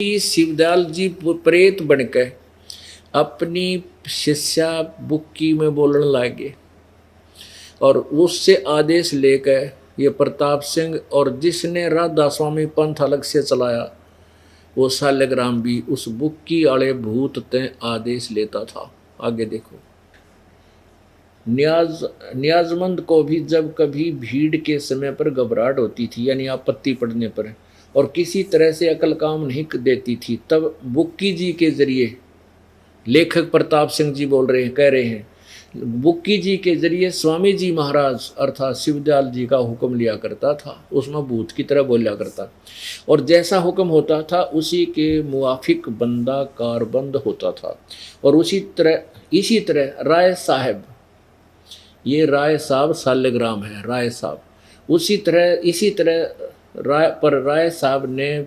शिवदयाल जी प्रेत बनके अपनी शिष्या बुक्की में बोलने लगे और उससे आदेश लेकर ये प्रताप सिंह और जिसने राधा स्वामी पंथ अलग से चलाया वो शालिग्राम भी उस बुक्की वाले भूत ते आदेश लेता था। आगे देखो, न्याजमंद को भी जब कभी भीड़ के समय पर घबराहट होती थी यानी आपत्ति पड़ने पर और किसी तरह से अकल काम नहीं देती थी, तब बुक्की जी के जरिए, लेखक प्रताप सिंह जी बोल रहे हैं, कह रहे हैं, बुक्की जी के जरिए स्वामी जी महाराज अर्थात शिवदयाल जी का हुक्म लिया करता था। उसमें भूत की तरह बोला करता और जैसा हुक्म होता था उसी के मुआफिक बंदा कारबंद होता था। और इसी तरह राय साहब, ये राय साहब शालिग्राम है, राय साहब, इसी तरह राय साहब ने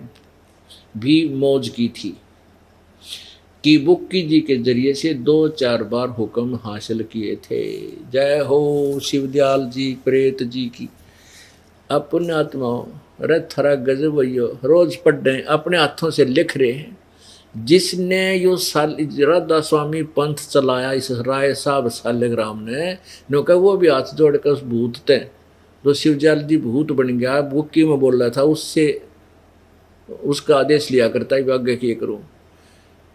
भी मौज की थी कि बुक्की जी के जरिए से 2-4 बार हुक्म हासिल किए थे। जय हो शिवदयाल जी प्रेत जी की। अपने आत्माओं थरा गजब भैया रोज पढ़ रहे हैं, अपने हाथों से लिख रहे हैं। जिसने यो राधा स्वामी पंथ चलाया इस राय साहब शालिग्राम ने, कहा वो भी हाथ जोड़कर उस भूत थे तो शिवदयाल जी भूत बन गया, बुक्की में बोल रहा था, उससे उसका आदेश लिया करता है आगे किए करूँ।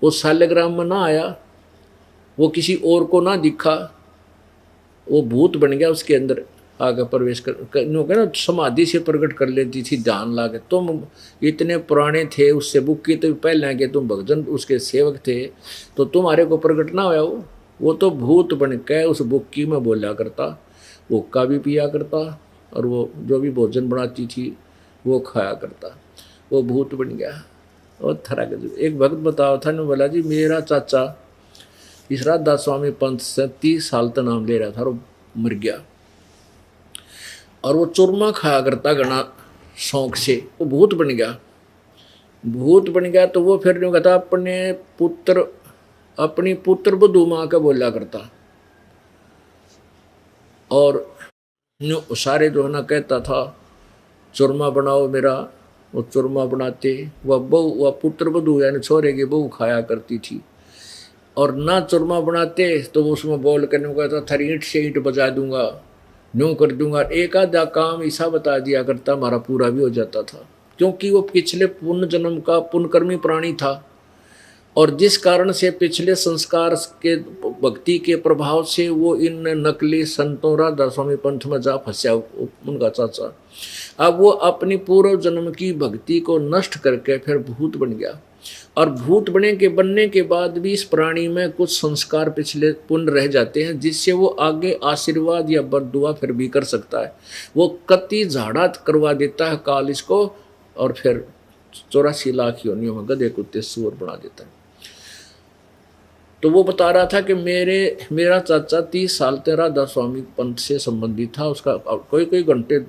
वो शालिग्राम में ना आया, वो किसी और को ना दिखा, वो भूत बन गया, उसके अंदर आगे प्रवेश कर ना समाधि से प्रकट कर लेती थी ध्यान ला के। तुम इतने पुराने थे उससे बुक्की तो पहले के तुम भगजन उसके सेवक थे तो तुम्हारे को प्रकट ना हुआ, वो तो भूत बन के उस बुक्की में बोला करता, हुक्का भी पिया करता और वो जो भी भोजन बनाती थी वो खाया करता, वो भूत बन गया। और थरा एक भक्त बताओ था ने बोला जी मेरा चाचा इस राधा स्वामी पंथ से 30 साल तक नाम ले रहा था और मर गया और वो चूरमा खाया करता घना शौक से, वो भूत बन गया। तो वो फिर जो कहता अपनी पुत्र बधू माँ का बोला करता और सारे जो है ना कहता था चूरमा बनाओ मेरा, वो चूरमा बनाते, वह पुत्र बधू यानी छोरे की बहू खाया करती थी। और ना चूरमा बनाते तो वो उसमें बोल करने को कहता था ईंट से ईंट बजा दूंगा, न्यू कर दूंगा, एक आधा काम ऐसा बता दिया करता, हमारा पूरा भी हो जाता था। क्योंकि वो पिछले पुण्य जन्म का पुण्यकर्मी प्राणी था और जिस कारण से पिछले संस्कार के भक्ति के प्रभाव से वो इन नकली संतों राधा स्वामी पंथ में जा फंसा उनका चाचा। अब वो अपनी पूर्व जन्म की भक्ति को नष्ट करके फिर भूत बन गया और भूत बनने के बाद भी इस प्राणी में कुछ संस्कार पिछले पुण्य रह जाते हैं जिससे वो आगे आशीर्वाद या बरदुआ फिर भी कर सकता है। वो कति झाड़ा करवा देता है काल इसको और फिर 84 लाख योनियों में गधे कुत्ते सूअर बना देता है। तो वो बता रहा था कि मेरा चाचा 30 साल तक राधा स्वामी पंथ से संबंधित था। उसका कोई घंटे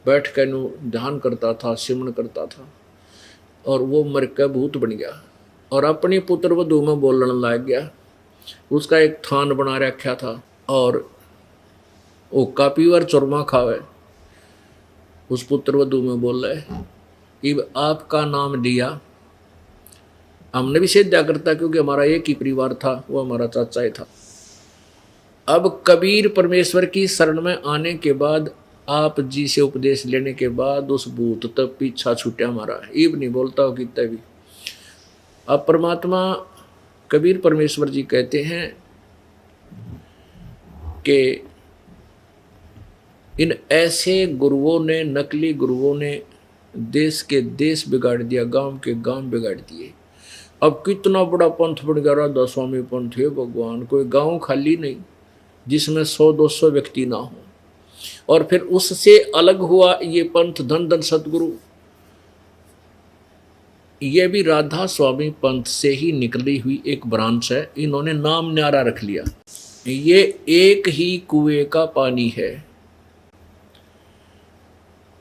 बैठ कर ध्यान करता था, सिमरण करता था और वो मर के भूत बन गया और अपनी पुत्र वधू में बोलने लग गया। उसका एक थान बना रखा था और वो कापीवर चुरमा खावे, उस पुत्र वधू में बोल रहे इब आपका नाम लिया। हमने भी सेद्या करता क्योंकि हमारा एक ही परिवार था, वो हमारा चाचा ही था। अब कबीर परमेश्वर की शरण में आने के बाद, आप जी से उपदेश लेने के बाद उस भूत तक पीछा छूटा हमारा, ईब नहीं बोलता हो कितना भी। अब परमात्मा कबीर परमेश्वर जी कहते हैं कि इन ऐसे गुरुओं ने, नकली गुरुओं ने देश के देश बिगाड़ दिया, गांव के गांव बिगाड़ दिए। अब कितना बड़ा पंथ बन गया राधा स्वामी पंथ है भगवान, कोई गांव खाली नहीं जिसमें 100-200 व्यक्ति ना हो। और फिर उससे अलग हुआ ये पंथ धन धन सतगुरु, ये भी राधा स्वामी पंथ से ही निकली हुई एक ब्रांच है। इन्होंने नाम न्यारा रख लिया, ये एक ही कुएं का पानी है।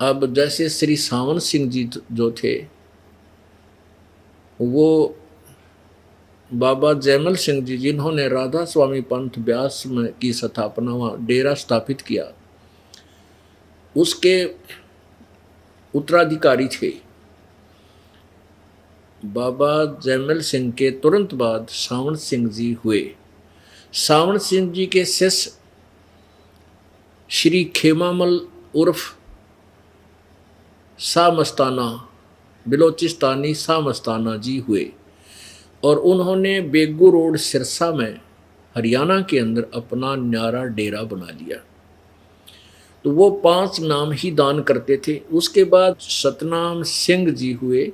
अब जैसे श्री सावन सिंह जी जो थे, वो बाबा जयमल सिंह जी जिन्होंने राधा स्वामी पंथ ब्यास में की स्थापना, वहाँ डेरा स्थापित किया, उसके उत्तराधिकारी थे। बाबा जैमल सिंह के तुरंत बाद सावण सिंह जी हुए। सावण सिंह जी के शिष्य श्री खेमामल उर्फ शाह मस्ताना, बिलोचिस्तानी शाह मस्ताना जी हुए और उन्होंने बेगू रोड सिरसा में हरियाणा के अंदर अपना न्यारा डेरा बना लिया। तो वो 5 नाम ही दान करते थे। उसके बाद सतनाम सिंह जी हुए,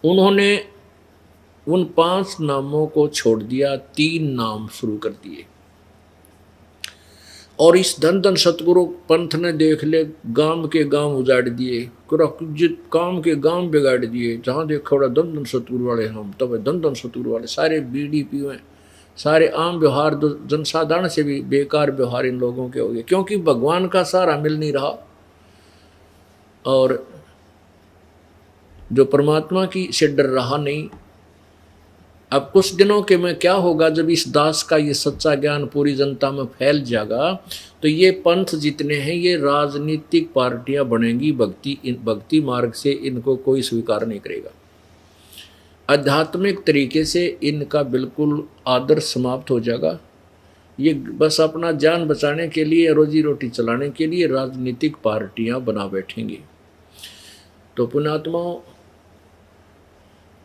उन्होंने उन 5 नामों को छोड़ दिया, 3 नाम शुरू कर दिए। और इस धन धन सतगुरु पंथ ने देख ले, गांव के गांव उजाड़ दिए, काम के गांव बिगाड़ दिए। जहाँ देखो बड़ा धन धन सतगुरु वाले, हम तब धन धन सतगुरु वाले, सारे बीड़ी पीवे, सारे आम व्यवहार जनसाधारण से भी बेकार व्यवहार इन लोगों के हो गए, क्योंकि भगवान का सहारा मिल नहीं रहा और जो परमात्मा की से डर रहा नहीं। अब कुछ दिनों के में क्या होगा, जब इस दास का ये सच्चा ज्ञान पूरी जनता में फैल जाएगा तो ये पंथ जितने हैं ये राजनीतिक पार्टियां बनेंगी। भक्ति मार्ग से इनको कोई स्वीकार नहीं करेगा। आध्यात्मिक तरीके से इनका बिल्कुल आदर समाप्त हो जाएगा। ये बस अपना जान बचाने के लिए, रोजी रोटी चलाने के लिए राजनीतिक पार्टियां बना बैठेंगे। तो पुण्यात्माओं,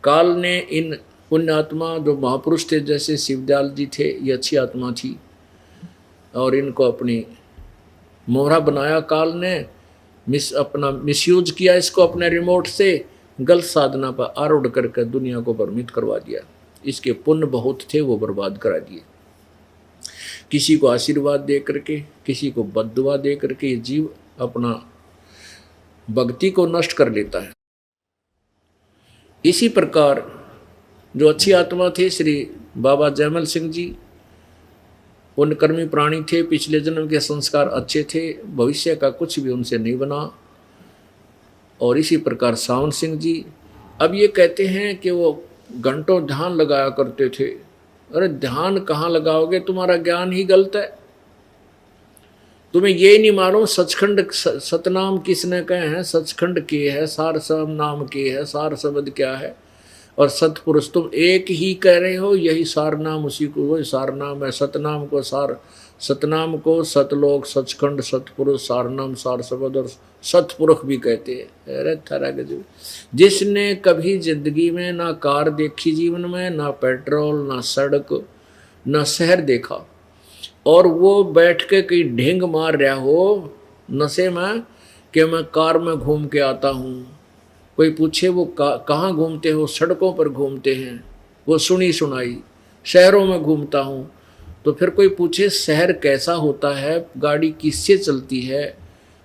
काल ने इन पुण्यात्मा जो महापुरुष थे, जैसे शिवदयाल जी थे, ये अच्छी आत्मा थी और इनको अपनी मोहरा बनाया। काल ने अपना मिसयूज किया इसको, अपने रिमोट से गलत साधना पर आरूढ़ करके दुनिया को भ्रमित करवा दिया। इसके पुण्य बहुत थे, वो बर्बाद करा दिए। किसी को आशीर्वाद दे करके, किसी को बद्दुआ दे करके ये जीव अपना भक्ति को नष्ट कर लेता है। इसी प्रकार जो अच्छी आत्मा थे श्री बाबा जैमल सिंह जी, पुण्यकर्मी प्राणी थे, पिछले जन्म के संस्कार अच्छे थे, भविष्य का कुछ भी उनसे नहीं बना। और इसी प्रकार सावन सिंह जी, अब ये कहते हैं कि वो घंटों ध्यान लगाया करते थे। अरे ध्यान कहाँ लगाओगे, तुम्हारा ज्ञान ही गलत है। तुम्हें ये नहीं मालूम सचखंड सतनाम किसने कहे हैं, सचखंड के है, सार सब नाम के है, सार शब्द क्या है। और सतपुरुष तुम एक ही कह रहे हो, यही सार नाम, उसी को वही सार नाम है। सतनाम को सार, सतनाम को सतलोक, सचखंड, सतपुरुष, सार नाम, सार शब्द और सतपुरुष भी कहते हैं। अरे थारा गजब। जिसने कभी जिंदगी में ना कार देखी जीवन में, ना पेट्रोल, ना सड़क, ना शहर देखा, और वो बैठ के कहीं ढेंग मार रहा हो नशे में कि मैं कार में घूम के आता हूँ, कोई पूछे वो कहाँ घूमते हो, सड़कों पर घूमते हैं, वो सुनी सुनाई, शहरों में घूमता हूँ। तो फिर कोई पूछे शहर कैसा होता है, गाड़ी किससे चलती है,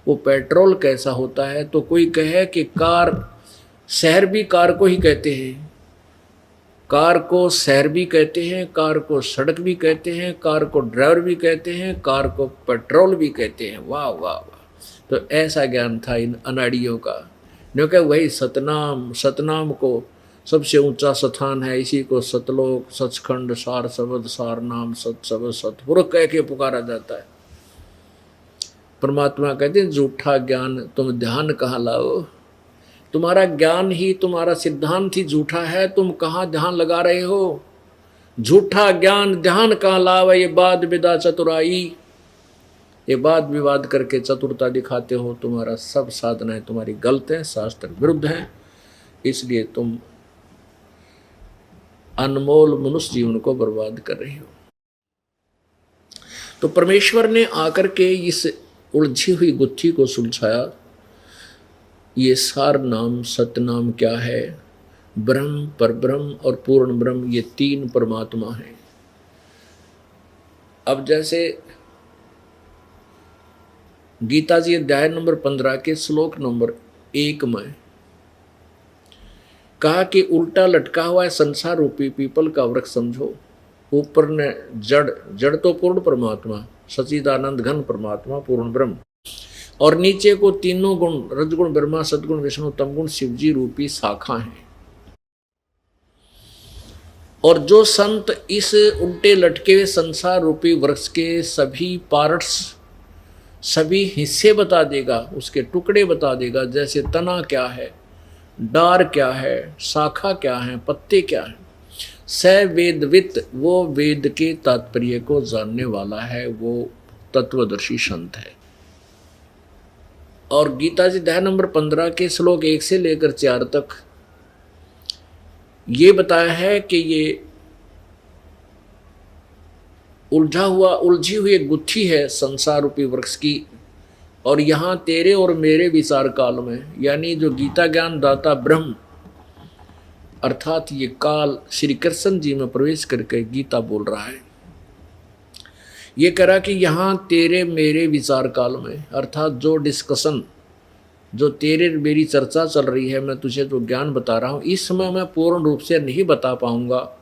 वो पेट्रोल कैसा होता है, तो कोई कहे कि कार, शहर भी कार को ही कहते हैं, कार को शहर भी कहते हैं, कार को सड़क भी कहते हैं, कार को ड्राइवर भी कहते हैं, कार को पेट्रोल भी कहते हैं। वाह वाह वाह। तो ऐसा ज्ञान था इन अनाड़ियों का, क्योंकि वही सतनाम, सतनाम को सबसे ऊंचा स्थान है, इसी को सतलोक, सचखंड, सार शब्द, सार नाम, सत शब्द, सतपुरुष कह के पुकारा जाता है। परमात्मा कहते हैं झूठा ज्ञान तुम ध्यान कहाँ लाओ, तुम्हारा ज्ञान ही, तुम्हारा सिद्धांत ही झूठा है, तुम कहाँ ध्यान लगा रहे हो। झूठा ज्ञान ध्यान कहाँ लावे, ये बात विदा चतुराई, ये बात विवाद करके चतुरता दिखाते हो। तुम्हारा सब साधनाएं तुम्हारी गलत हैं, शास्त्र विरुद्ध हैं, इसलिए तुम अनमोल मनुष्य जीवन को बर्बाद कर रहे हो। तो परमेश्वर ने आकर के इस उलझी हुई गुत्थी को सुलझाया। ये सार नाम, सतनाम क्या है, ब्रह्म, परब्रह्म और पूर्ण ब्रह्म, ये 3 परमात्मा हैं। अब जैसे गीता जी अध्याय नंबर 15 के श्लोक नंबर 1 में कहा कि उल्टा लटका हुआ है संसार रूपी पीपल का वृक्ष समझो। ऊपर ने जड़, जड़ तो पूर्ण परमात्मा, सच्चिदानंद घन परमात्मा, पूर्ण ब्रह्म, और नीचे को तीनों गुण, रजगुण ब्रह्मा, सदगुण विष्णु, तमगुण शिवजी रूपी शाखा हैं। और जो संत इस उल्टे लटके हुए संसार रूपी वृक्ष के सभी पार्ट्स, सभी हिस्से बता देगा, उसके टुकड़े बता देगा, जैसे तना क्या है, डार क्या है, शाखा क्या है, पत्ते क्या है। स वेदवित, वो वेद के तात्पर्य को जानने वाला है, वो तत्वदर्शी संत है। और गीता जी अध्याय नंबर 15 के श्लोक 1 से लेकर 4 तक ये बताया है कि ये उलझी हुई एक गुत्थी है संसार रूपी वृक्ष की, और यहाँ तेरे और मेरे विचार काल में, यानी जो गीता ज्ञान दाता ब्रह्म अर्थात ये काल श्री कृष्ण जी में प्रवेश करके गीता बोल रहा है। ये करा कि यहाँ तेरे मेरे विचार काल में, अर्थात जो डिस्कशन, जो तेरे मेरी चर्चा चल रही है, मैं तुझे जो ज्ञान बता रहा हूँ, इस समय मैं पूर्ण रूप से नहीं बता पाऊंगा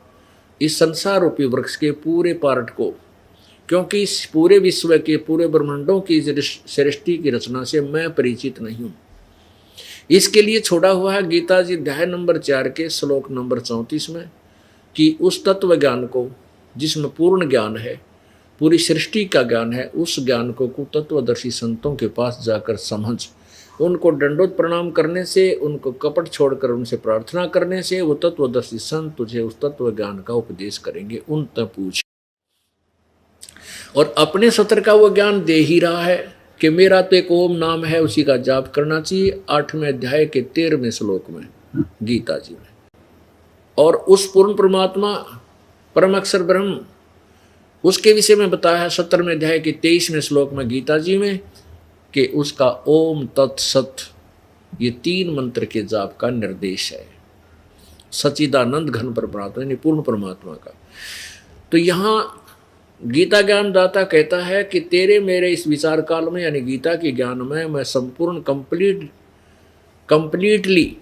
इस संसार रूपी वृक्ष के पूरे पार्ट को, क्योंकि इस पूरे विश्व के पूरे ब्रह्मांडों की सृष्टि की रचना से मैं परिचित नहीं हूँ। इसके लिए छोड़ा हुआ है गीता जी अध्याय नंबर 4 के श्लोक नंबर 34 में कि उस तत्व ज्ञान को जिसमें पूर्ण ज्ञान है, पूरी सृष्टि का ज्ञान है, उस ज्ञान को तत्वदर्शी संतों के पास जाकर समझ, उनको दंडोत प्रणाम करने से, उनको कपट छोड़कर उनसे प्रार्थना करने से वो तत्वदर्शी संत तुझे उस तत्व ज्ञान का उपदेश करेंगे। उन तक पूछ, और अपने सत्र का वो ज्ञान दे ही रहा है कि मेरा तो एक ओम नाम है, उसी का जाप करना चाहिए, 8वें अध्याय के 13वें श्लोक में गीता जी में। और उस पूर्ण परमात्मा परम अक्षर ब्रह्म, उसके विषय में बताया है 17वें अध्याय के 23वें श्लोक में गीता जी में कि उसका ओम तत्सत, ये 3 मंत्र के जाप का निर्देश है, सच्चिदानंद घन परमात्मा यानी पूर्ण परमात्मा का। तो यहाँ गीता ज्ञान दाता कहता है कि तेरे मेरे इस विचार काल में, यानी गीता के ज्ञान में, मैं संपूर्ण कंप्लीटली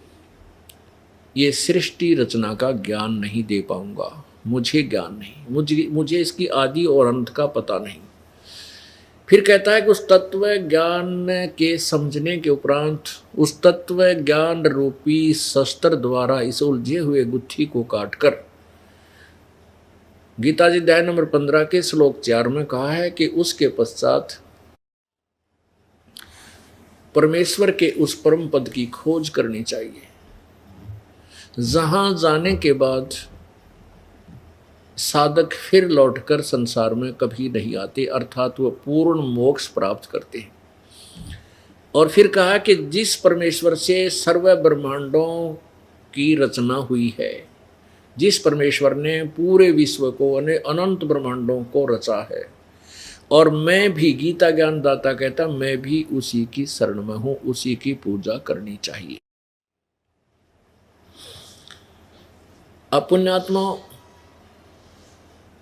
ये सृष्टि रचना का ज्ञान नहीं दे पाऊंगा। मुझे ज्ञान नहीं, मुझे इसकी आदि और अंत का पता नहीं। फिर कहता है कि उस तत्व ज्ञान के समझने के उपरांत उस तत्व ज्ञान रूपी शस्त्र द्वारा इस उलझे हुए गुत्थी को काटकर, गीता जी अध्याय नंबर 15 के श्लोक 4 में कहा है कि उसके पश्चात परमेश्वर के उस परम पद की खोज करनी चाहिए, जहां जाने के बाद साधक फिर लौटकर संसार में कभी नहीं आते, अर्थात वो पूर्ण मोक्ष प्राप्त करते हैं। और फिर कहा कि जिस परमेश्वर से सर्व ब्रह्मांडों की रचना हुई है, जिस परमेश्वर ने पूरे विश्व को, अनंत ब्रह्मांडों को रचा है, और मैं भी, गीता ज्ञान दाता कहता, मैं भी उसी की शरण में हूं, उसी की पूजा करनी चाहिए। अपुण्यात्मा,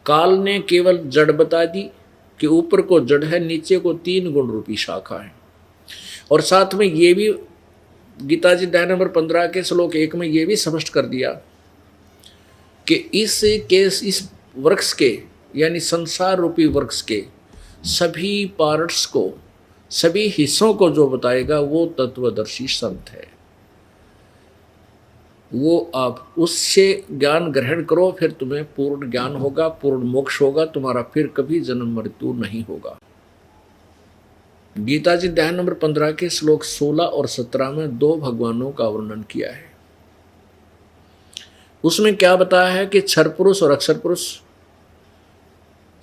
काल ने केवल जड़ बता दी कि ऊपर को जड़ है, नीचे को 3 गुण रूपी शाखा है, और साथ में ये भी गीता जी अध्याय नंबर 15 के श्लोक 1 में ये भी स्पष्ट कर दिया कि इस वृक्ष के, यानी संसार रूपी वृक्ष के सभी पार्ट्स को, सभी हिस्सों को जो बताएगा वो तत्वदर्शी संत है। वो आप उससे ज्ञान ग्रहण करो, फिर तुम्हें पूर्ण ज्ञान होगा, पूर्ण मोक्ष होगा, तुम्हारा फिर कभी जन्म मृत्यु नहीं होगा। गीता जी अध्याय नंबर 15 के श्लोक 16 और 17 में 2 भगवानों का वर्णन किया है। उसमें क्या बताया है कि क्षर पुरुष और अक्षर पुरुष,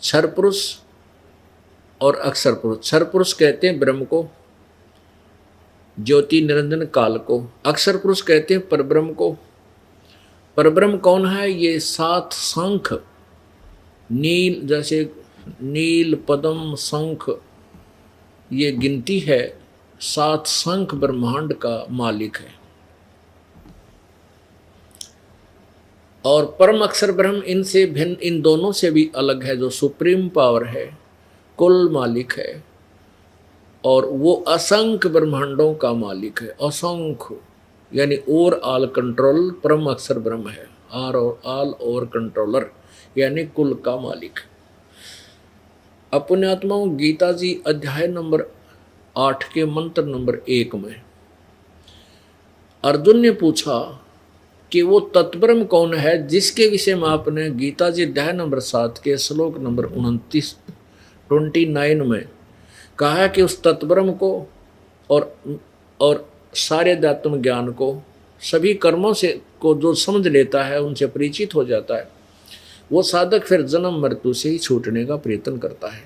क्षर पुरुष और अक्षर पुरुष। क्षर पुरुष कहते हैं ब्रह्म को, ज्योति निरंजन काल को। अक्षर पुरुष कहते हैं परब्रह्म को। परब्रह्म कौन है? ये 7 शंख, नील, जैसे नील, पद्म, शंख, ये गिनती है, 7 शंख ब्रह्मांड का मालिक है। और परम अक्षर ब्रह्म इनसे भिन्न, इन दोनों से भी अलग है, जो सुप्रीम पावर है, कुल मालिक है, और वो असंख्य ब्रह्मांडों का मालिक है। असंख्य यानी ओवर ऑल कंट्रोल परम अक्षर ब्रह्म है, आर और ऑल ओवर कंट्रोलर यानी कुल का मालिक। अपुण्यात्माओं, गीता जी अध्याय नंबर 8 के मंत्र नंबर 1 में अर्जुन ने पूछा कि वो तत्ब्रह्म कौन है, जिसके विषय में आपने गीता जी अध्याय नंबर 7 के श्लोक नंबर 29 में कहा है कि उस तत्ब्रह्म को और सारे अध्यात्म ज्ञान को सभी कर्मों से को जो समझ लेता है, उनसे परिचित हो जाता है, वो साधक फिर जन्म मृत्यु से ही छूटने का प्रयत्न करता है।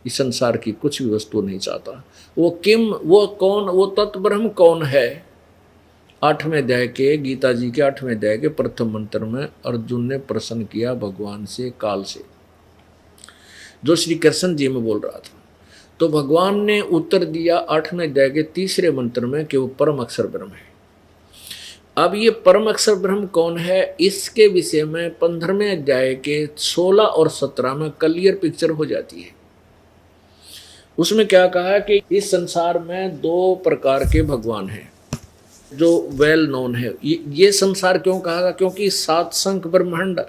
इस संसार की कुछ भी वस्तु नहीं चाहता। वो किम, वो कौन, वो तत्ब्रह्म कौन है? 8वें अध्याय के, गीता जी के 8वें अध्याय के प्रथम मंत्र में अर्जुन ने प्रश्न किया भगवान से, काल से, जो श्री कृष्ण जी में बोल रहा था। तो भगवान ने उत्तर दिया 8वें अध्याय के 3रे मंत्र में कि वो परम अक्षर ब्रह्म है। अब ये परम अक्षर ब्रह्म कौन है, इसके विषय में 15वें अध्याय के 16 और 17 में क्लियर पिक्चर हो जाती है। उसमें क्या कहा कि इस संसार में 2 प्रकार के भगवान हैं जो वेल नोन है। ये संसार क्यों कहा? क्योंकि 7 संख ब्रह्मांड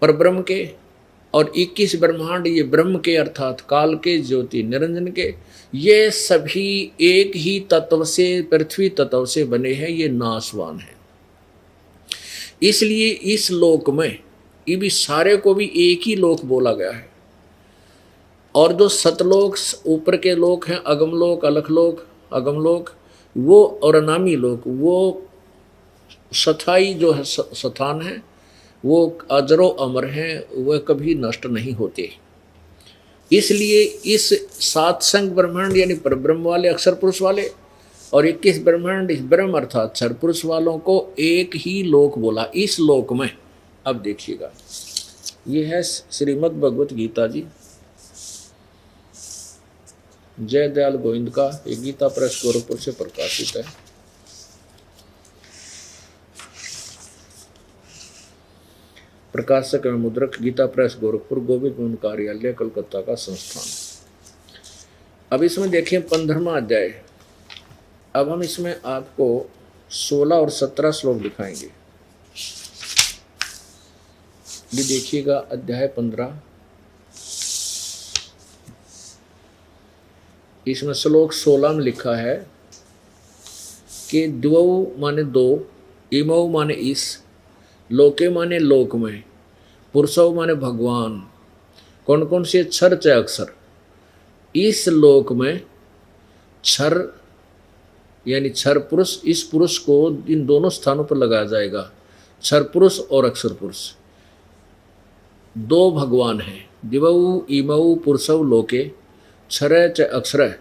पर ब्रह्म के और 21 ब्रह्मांड ये ब्रह्म के अर्थात काल के, ज्योति निरंजन के, ये सभी एक ही तत्व से, पृथ्वी तत्व से बने हैं। ये नाशवान है। इसलिए इस लोक में ये भी सारे को भी एक ही लोक बोला गया है। और जो सतलोक, ऊपर के लोक हैं, अगमलोक, अलखलोक, अगमलोक, वो और अनामी लोक, वो सथाई जो है स्थान है, वो अजरो अमर हैं, वह कभी नष्ट नहीं होते। इसलिए इस 7 संग ब्रह्मांड यानी परब्रह्म वाले, अक्षर पुरुष वाले, और 21 ब्रह्मांड इस ब्रह्म अर्थात अक्षर पुरुष वालों को एक ही लोक बोला। इस लोक में अब देखिएगा, ये है श्रीमद् भगवत गीता जी, जय दयाल गोविंद का, ये गीता प्रेस गोरखपुर से प्रकाशित है। प्रकाशक एवं मुद्रक गीता प्रेस गोरखपुर, गोविंद मोहन कार्यालय, कलकत्ता का संस्थान। अब इसमें देखें 15वां अध्याय। अब हम इसमें आपको 16 और 17 श्लोक दिखाएंगे। ये देखिएगा, अध्याय 15, इसमें श्लोक 16 में लिखा है कि द्वौ माने 2, इमौ माने इस, लोके माने लोक में, पुरुषौ माने भगवान। कौन कौन से? क्षर च अक्षर। इस लोक में क्षर यानी क्षर पुरुष, इस पुरुष को इन दोनों स्थानों पर लगाया जाएगा, क्षर पुरुष और अक्षर पुरुष। 2 भगवान हैं, दिवौ इमौ पुरुषौ लोके, क्षर च अक्षर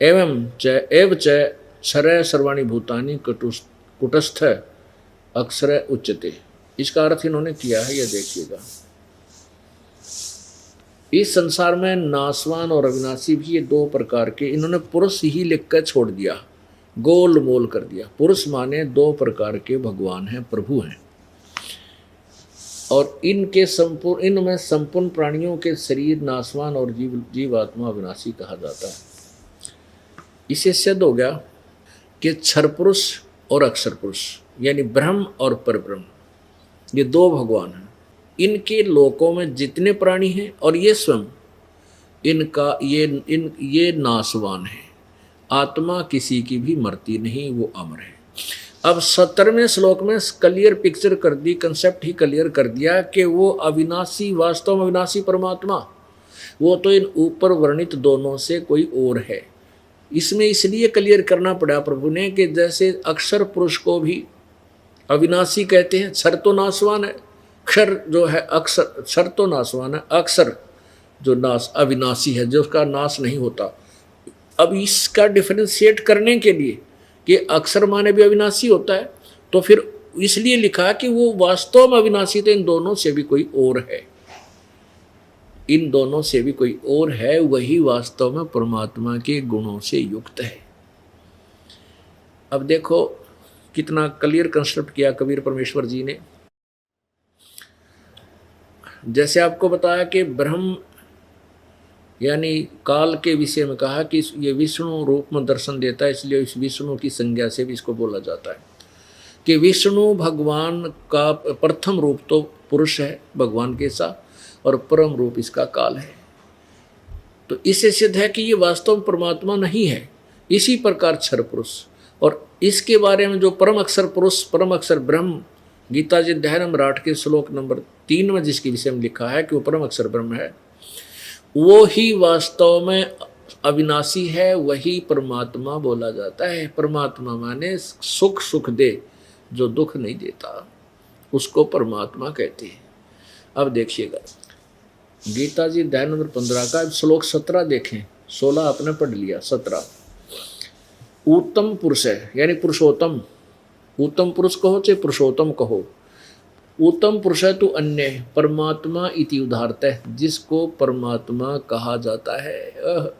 एवं च एव च क्षर सर्वाणि भूतानि कुटस्थ अक्षर उच्यते। इसका अर्थ इन्होंने किया है, यह देखिएगा। इस संसार में नाशवान और अविनाशी भी ये 2 प्रकार के, इन्होंने पुरुष ही लिखकर छोड़ दिया, गोल मोल कर दिया। पुरुष माने 2 प्रकार के भगवान हैं, प्रभु हैं, और इनके संपूर्ण, इनमें संपूर्ण प्राणियों के शरीर नाशवान और जीवात्मा अविनाशी कहा जाता है। इसे सिद्ध हो गया कि क्षर पुरुष और अक्षर पुरुष यानी ब्रह्म और परब्रह्म, ये 2 भगवान हैं। इनके लोकों में जितने प्राणी हैं और ये स्वयं, इनका ये नाशवान है। आत्मा किसी की भी मरती नहीं, वो अमर है। अब 17वें श्लोक में क्लियर पिक्चर कर दी, कंसेप्ट ही क्लियर कर दिया कि वो अविनाशी, वास्तव में अविनाशी परमात्मा, वो तो इन ऊपर वर्णित दोनों से कोई और है। इसमें इसलिए क्लियर करना पड़ा प्रभु ने कि जैसे अक्षर पुरुष को भी अविनाशी कहते हैं, क्षर तो नाशवान है, क्षर जो है अक्षर, क्षर तो नाशवान है, अक्षर जो नाश अविनाशी है, जो उसका नाश नहीं होता। अब इसका डिफरेंशिएट करने के लिए कि अक्षर माने भी अविनाशी होता है, तो फिर इसलिए लिखा कि वो वास्तव में अविनाशी, तो इन दोनों से भी कोई और है, इन दोनों से भी कोई और है, वही वास्तव में परमात्मा के गुणों से युक्त है। अब देखो कितना क्लियर कंसेप्ट किया कबीर परमेश्वर जी ने। जैसे आपको बताया कि ब्रह्म यानी काल के विषय में कहा कि ये विष्णु रूप में दर्शन देता है, इसलिए इस विष्णु की संज्ञा से भी इसको बोला जाता है कि विष्णु भगवान का प्रथम रूप तो पुरुष है भगवान के साथ, और परम रूप इसका काल है। तो इससे सिद्ध है कि ये वास्तव में परमात्मा नहीं है। इसी प्रकार क्षर पुरुष, और इसके बारे में जो परम अक्षर पुरुष, परम अक्षर ब्रह्म, गीता जी अध्याय नंबर 8 के श्लोक नंबर 3 में जिसके विषय में लिखा है कि वो परम अक्षर ब्रह्म है, वो ही वास्तव में अविनाशी है वही परमात्मा बोला जाता है। परमात्मा माने सुख सुख दे, जो दुख नहीं देता उसको परमात्मा कहते हैं। अब देखिएगा गीता जी अध्याय नंबर 15 का श्लोक 17 देखें। 16 आपने पढ़ लिया, 17 उत्तम पुरुष है यानी पुरुषोत्तम। उत्तम पुरुष कहो चाहे पुरुषोत्तम कहो। उत्तम पुरुष है तो अन्य परमात्मा इति उदाहरत है, जिसको परमात्मा कहा जाता है।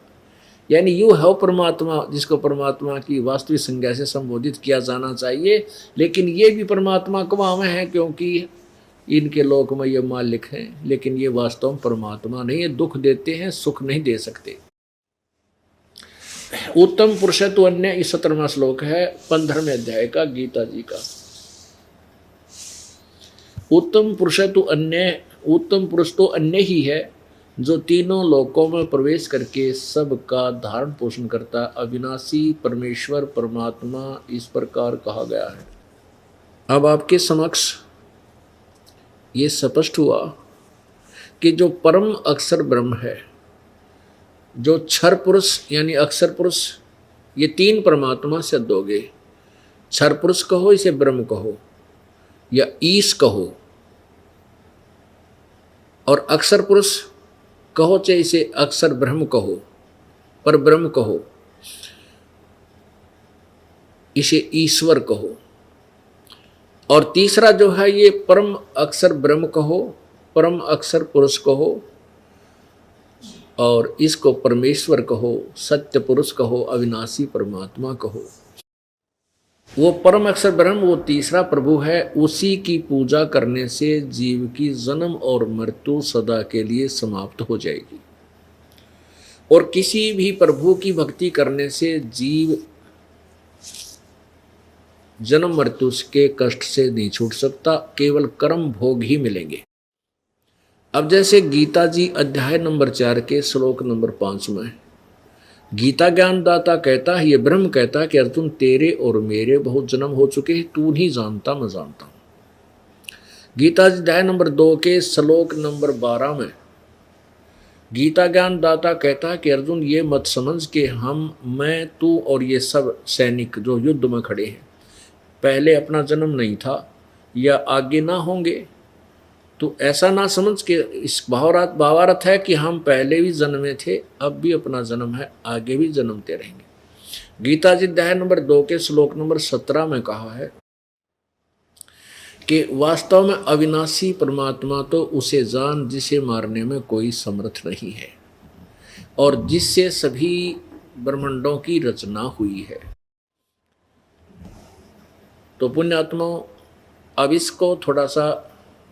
यानी यू है परमात्मा, जिसको परमात्मा की वास्तविक संज्ञा से संबोधित किया जाना चाहिए। लेकिन ये भी परमात्मा कहाँ में है, क्योंकि इनके लोक में ये मालिक हैं, लेकिन ये वास्तव में परमात्मा नहीं है। दुख देते हैं, सुख नहीं दे सकते। उत्तम पुरुष तो अन्य, इस 17वां श्लोक है 15वें अध्याय का गीता जी का। उत्तम पुरुष तो अन्य, उत्तम पुरुष तो अन्य ही है जो तीनों लोकों में प्रवेश करके सबका धारण पोषण करता, अविनाशी परमेश्वर परमात्मा इस प्रकार कहा गया है। अब आपके समक्ष ये स्पष्ट हुआ कि जो परम अक्षर ब्रह्म है, जो क्षर पुरुष यानी अक्षर पुरुष, ये तीन परमात्मा सिद्ध हो गए। क्षर पुरुष कहो, इसे ब्रह्म कहो या ईश कहो, और अक्षर पुरुष कहो चाहे इसे अक्षर ब्रह्म कहो, पर ब्रह्म कहो, इसे ईश्वर कहो। और तीसरा जो है ये परम अक्षर ब्रह्म कहो, परम अक्षर पुरुष कहो, और इसको परमेश्वर कहो, सत्य पुरुष कहो, अविनाशी परमात्मा कहो। वो परम अक्षर ब्रह्म, वो तीसरा प्रभु है। उसी की पूजा करने से जीव की जन्म और मृत्यु सदा के लिए समाप्त हो जाएगी। और किसी भी प्रभु की भक्ति करने से जीव जन्म मृत्यु के कष्ट से नहीं छूट सकता, केवल कर्म भोग ही मिलेंगे। अब जैसे गीता जी अध्याय नंबर 4 के श्लोक नंबर 5 में गीता ज्ञानदाता कहता है, ये ब्रह्म कहता है कि अर्जुन तेरे और मेरे बहुत जन्म हो चुके हैं, तू नहीं जानता मैं जानता हूं। गीता जी अध्याय नंबर 2 के श्लोक नंबर 12 में गीता ज्ञानदाता कहता है कि अर्जुन ये मत समझ के मैं तू और ये सब सैनिक जो युद्ध में खड़े हैं, पहले अपना जन्म नहीं था या आगे ना होंगे। तो ऐसा ना समझ के इस भावार्थ है कि हम पहले भी जन्मे थे, अब भी अपना जन्म है, आगे भी जन्मते रहेंगे। गीता जी अध्याय नंबर 2 के श्लोक नंबर 17 में कहा है कि वास्तव में अविनाशी परमात्मा तो उसे जान जिसे मारने में कोई समर्थ नहीं है, और जिससे सभी ब्रह्मांडों की रचना हुई है। तो पुण्यात्माओं, अब इसको थोड़ा सा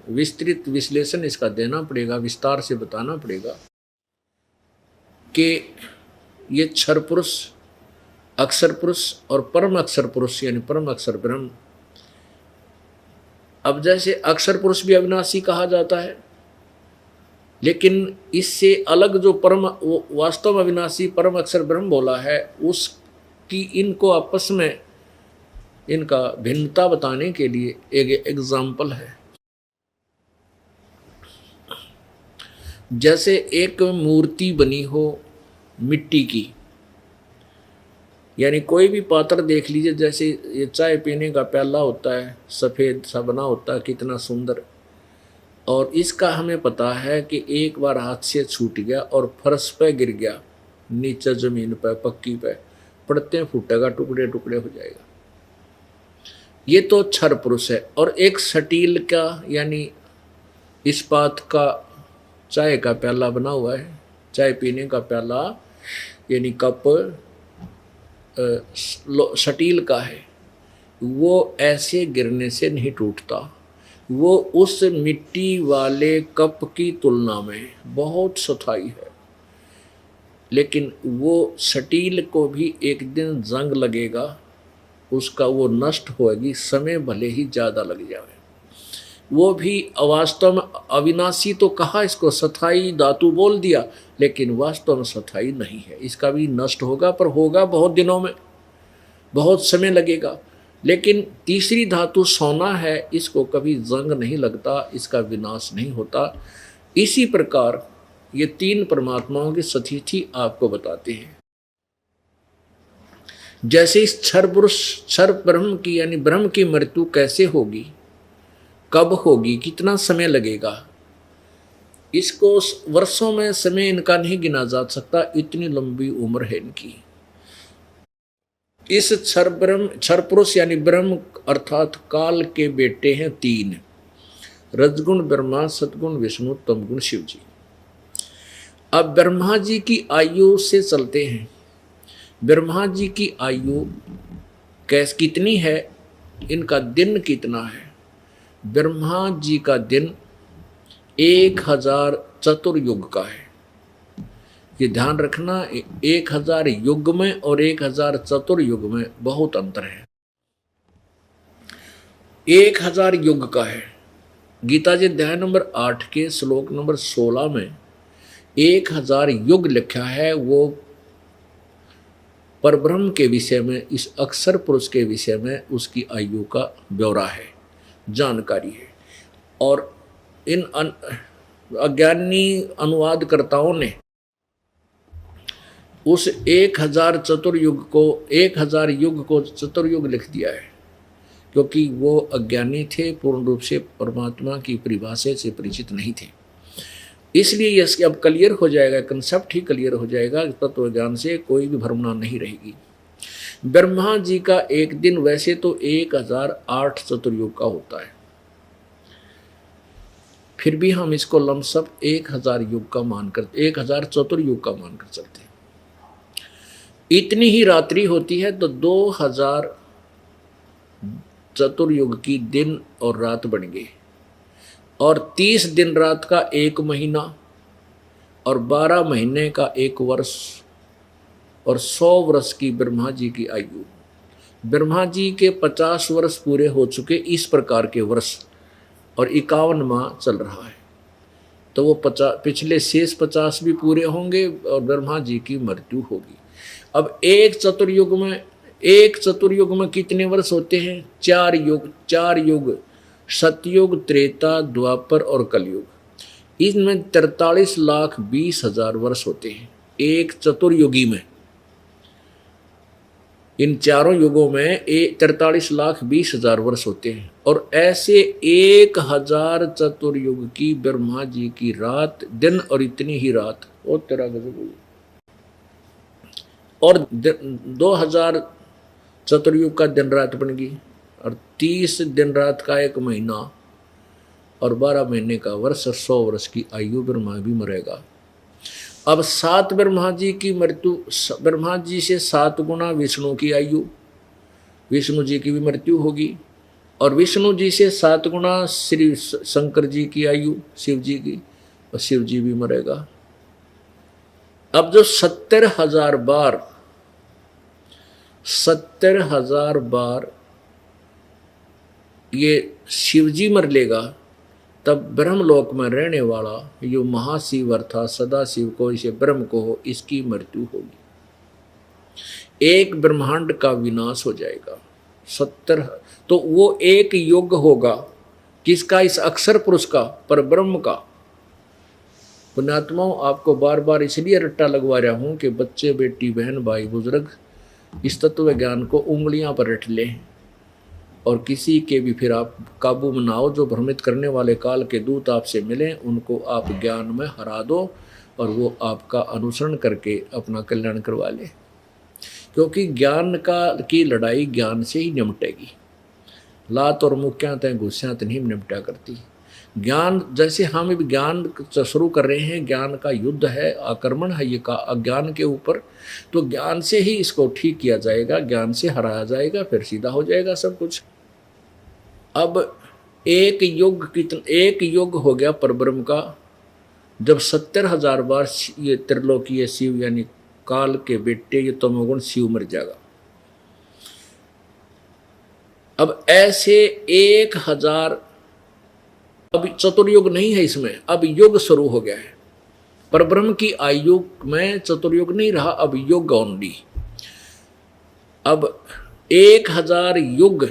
विस्तृत विश्लेषण इसका देना पड़ेगा, विस्तार से बताना पड़ेगा कि ये क्षर पुरुष, अक्षर पुरुष और परम अक्षर पुरुष यानी परम अक्षर ब्रह्म। अब जैसे अक्षर पुरुष भी अविनाशी कहा जाता है, लेकिन इससे अलग जो परम वास्तव में अविनाशी परम अक्षर ब्रह्म बोला है, उसकी इनको आपस में इनका भिन्नता बताने के लिए एक एग्जाम्पल है। जैसे एक मूर्ति बनी हो मिट्टी की, यानी कोई भी पात्र देख लीजिए, जैसे ये चाय पीने का प्याला होता है, सफ़ेद सा बना होता है, कितना सुंदर, और इसका हमें पता है कि एक बार हाथ से छूट गया और फर्श पे गिर गया, नीचे ज़मीन पे पक्की पे पड़ते फूटेगा, टुकड़े टुकड़े हो जाएगा। ये तो क्षर पुरुष है। और एक स्टील का यानी इस्पात का चाय का प्याला बना हुआ है, चाय पीने का प्याला यानी कप स्टील का है, वो ऐसे गिरने से नहीं टूटता, वो उस मिट्टी वाले कप की तुलना में बहुत स्थायी है। लेकिन वो स्टील को भी एक दिन जंग लगेगा, उसका वो नष्ट होगी, समय भले ही ज़्यादा लग जाए। वो भी वास्तव में अविनाशी तो कहा, इसको स्थायी धातु बोल दिया, लेकिन वास्तव में स्थायी नहीं है। इसका भी नष्ट होगा, पर होगा बहुत दिनों में, बहुत समय लगेगा। लेकिन तीसरी धातु सोना है, इसको कभी जंग नहीं लगता, इसका विनाश नहीं होता। इसी प्रकार ये तीन परमात्माओं की स्थिति आपको बताते हैं। जैसे इस क्षर पुरुष क्षर ब्रह्म की यानी ब्रह्म की मृत्यु कैसे होगी, कब होगी, कितना समय लगेगा, इसको वर्षों में समय इनका नहीं गिना जा सकता, इतनी लंबी उम्र है इनकी। इस क्षर पुरुष यानी ब्रह्म अर्थात काल के बेटे हैं तीन, रजगुण ब्रह्मा, सतगुण विष्णु, तमगुण शिव जी। अब ब्रह्मा जी की आयु से चलते हैं। ब्रह्मा जी की आयु कितनी है, इनका दिन कितना है। ब्रह्मा जी का दिन 1000 चतुर्युग का है। ये ध्यान रखना, 1000 युग में और 1000 चतुर्युग में बहुत अंतर है। 1000 युग का है। गीता जी अध्याय नंबर 8 के श्लोक नंबर 16 में 1000 युग लिखा है। वो परब्रह्म के विषय में, इस अक्षर पुरुष के विषय में उसकी आयु का ब्यौरा है, जानकारी है। और इन अज्ञानी अनुवादकर्ताओं ने उस 1000 चतुर्युग को 1000 युग को चतुर्युग लिख दिया है, क्योंकि वो अज्ञानी थे, पूर्ण रूप से परमात्मा की परिभाषा से परिचित नहीं थे। इसलिए इसके अब क्लियर हो जाएगा, कंसेप्ट ही क्लियर हो जाएगा, तत्व ज्ञान से कोई भी भ्रमणा नहीं रहेगी। ब्रह्मा जी का एक दिन वैसे तो 1008 चतुर्युग का होता है, फिर भी हम इसको लमसम 1000 युग का मानकर 1000 चतुर्युग का मानकर चलते हैं। इतनी ही रात्रि होती है तो 2000 चतुर्युग की दिन और रात बन गई, और 30 दिन रात का 1 महीना, और 12 महीने का 1 वर्ष, और 100 वर्ष की ब्रह्मा जी की आयु। ब्रह्मा जी के 50 वर्ष पूरे हो चुके इस प्रकार के वर्ष, और 51 माह चल रहा है, तो वो पिछले शेष 50 भी पूरे होंगे और ब्रह्मा जी की मृत्यु होगी। अब एक चतुर्युग में कितने वर्ष होते हैं? 4 युग, सतयुग, त्रेता, द्वापर और कलयुग। इसमें 43,20,000 वर्ष होते हैं एक चतुर्युगी में। इन चारों युगों में 43,20,000 वर्ष होते हैं, और ऐसे 1000 चतुर्युग की ब्रह्मा जी की रात दिन, और इतनी ही रात और तेरा गजब, और 2000 चतुर्युग का दिन रात बन गई, और 30 दिन रात का 1 महीना, और 12 महीने का वर्ष, 100 वर्ष की आयु ब्रह्मा भी मरेगा। अब 7 ब्रह्मा जी की मृत्यु, ब्रह्मा जी से 7 गुना विष्णु की आयु, विष्णु जी की भी मृत्यु होगी, और विष्णु जी से 7 गुना श्री शंकर जी की आयु, शिव जी की, और शिव जी भी मरेगा। अब जो 70,000 बार ये शिव जी मर लेगा, तब ब्रह्मलोक में रहने वाला यो महाशिव अर्थात सदाशिव को, इसे ब्रह्म को हो, इसकी मृत्यु होगी। एक ब्रह्मांड का विनाश हो जाएगा। 70, तो वो एक युग होगा किसका? इस अक्षर पुरुष का, पर ब्रह्म का। पुण्यात्माओं, आपको बार बार इसलिए रट्टा लगवा रहा हूं कि बच्चे, बेटी, बहन, भाई, बुजुर्ग इस तत्व ज्ञान को उंगलियां पर रट लें, और किसी के भी फिर आप काबू में ना हो। जो भ्रमित करने वाले काल के दूत आपसे मिलें, उनको आप ज्ञान में हरा दो, और वो आपका अनुसरण करके अपना कल्याण करवा ले, क्योंकि ज्ञान की लड़ाई ज्ञान से ही निपटेगी। लात और मुक्यां तय गुस्सा नहीं निपटा करती। ज्ञान, जैसे हम ज्ञान शुरू कर रहे हैं, ज्ञान का युद्ध है, आक्रमण है ये का अज्ञान के ऊपर, तो ज्ञान से ही इसको ठीक किया जाएगा, ज्ञान से हराया जाएगा, फिर सीधा हो जाएगा सब कुछ। अब एक युग हो गया परब्रह्म का, जब 70,000 बार ये त्रिलोकीय शिव यानी काल के बेटे ये तमोगुण शिव मर जाएगा। अब ऐसे 1000, अब चतुर्युग नहीं है इसमें, अब युग शुरू हो गया है। परब्रह्म की आयु में चतुर्युग नहीं रहा, अब युग ओनली। अब 1000 युग,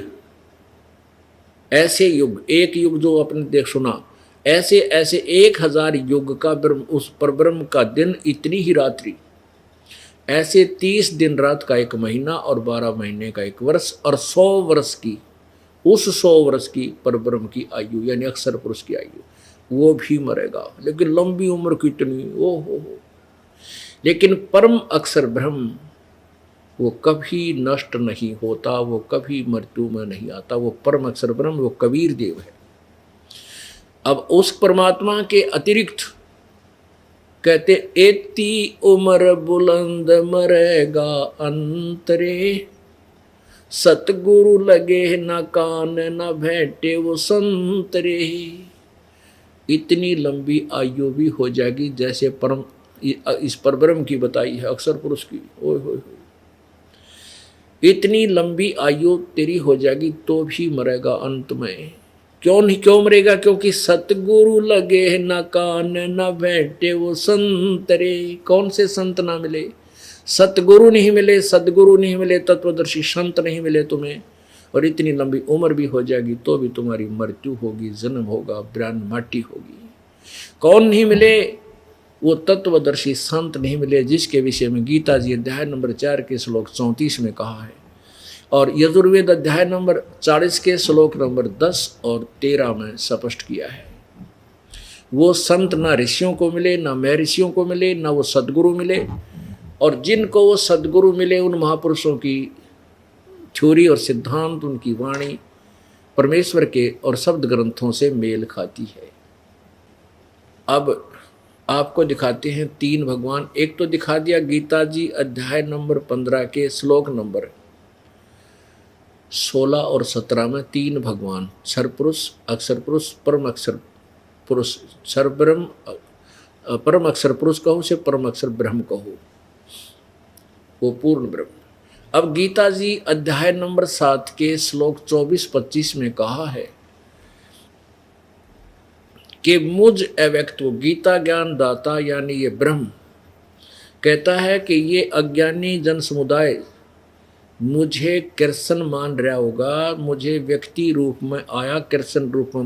ऐसे युग, एक युग जो आपने सुना, ऐसे ऐसे 1000 युग का ब्रह्म, उस परब्रह्म का दिन इतनी ही रात्रि, ऐसे 30 दिन रात का एक महीना और 12 महीने का एक वर्ष और 100 वर्ष की, उस 100 वर्ष की परब्रह्म की आयु यानी अक्षर पुरुष की आयु, वो भी मरेगा। लेकिन लंबी उम्र कितनी, ओ हो। लेकिन परम अक्षर ब्रह्म वो कभी नष्ट नहीं होता, वो कभी मृत्यु में नहीं आता। वो परम अक्षर ब्रह्म वो कबीर देव है। अब उस परमात्मा के अतिरिक्त कहते एती उम्र बुलंद मरेगा अंतरे, सतगुरु लगे न कान न भेंटे वो संतरे। इतनी लंबी आयु भी हो जाएगी जैसे परम इस परब्रह्म की बताई है अक्षर पुरुष की। ओए होए, इतनी लंबी आयु तेरी हो जाएगी तो भी मरेगा अंत में। क्यों नहीं, क्यों मरेगा? क्योंकि सतगुरु लगे न कान न भेंटे वो संतरे। कौन से संत ना मिले? सतगुरु नहीं मिले, सदगुरु नहीं मिले, तत्वदर्शी संत नहीं मिले तुम्हें, और इतनी लंबी उम्र भी हो जाएगी तो भी तुम्हारी मृत्यु होगी, जन्म होगा, ब्रान माटी होगी। कौन नहीं मिले? वो तत्वदर्शी संत नहीं मिले जिसके विषय में गीता जी अध्याय नंबर 4 के श्लोक 34 में कहा है, और यजुर्वेद अध्याय नंबर 40 के श्लोक नंबर 10 और 13 में स्पष्ट किया है। वो संत ना ऋषियों को मिले, ना महर्षियों को मिले, ना वो सदगुरु मिले, और जिनको वो सदगुरु मिले उन महापुरुषों की थ्योरी और सिद्धांत, उनकी वाणी परमेश्वर के और शब्द ग्रंथों से मेल खाती है। अब आपको दिखाते हैं 3 भगवान। एक तो दिखा दिया गीता जी अध्याय नंबर 15 के श्लोक नंबर 16 और 17 में 3 भगवान, क्षर पुरुष, अक्षर पुरुष, परम अक्षर पुरुष, क्षर ब्रह्म, परम अक्षर पुरुष कहो से परम अक्षर ब्रह्म कहो, वो पूर्ण ब्रह्म। अब गीता जी अध्याय नंबर 7 के श्लोक 24-25 में कहा है कि मुझ अव्यक्त, वो गीता ज्ञान दाता यानी ये ब्रह्म कहता है कि ये अज्ञानी जन समुदाय मुझे कृष्ण मान रहा होगा, मुझे व्यक्ति रूप में आया कृष्ण रूप में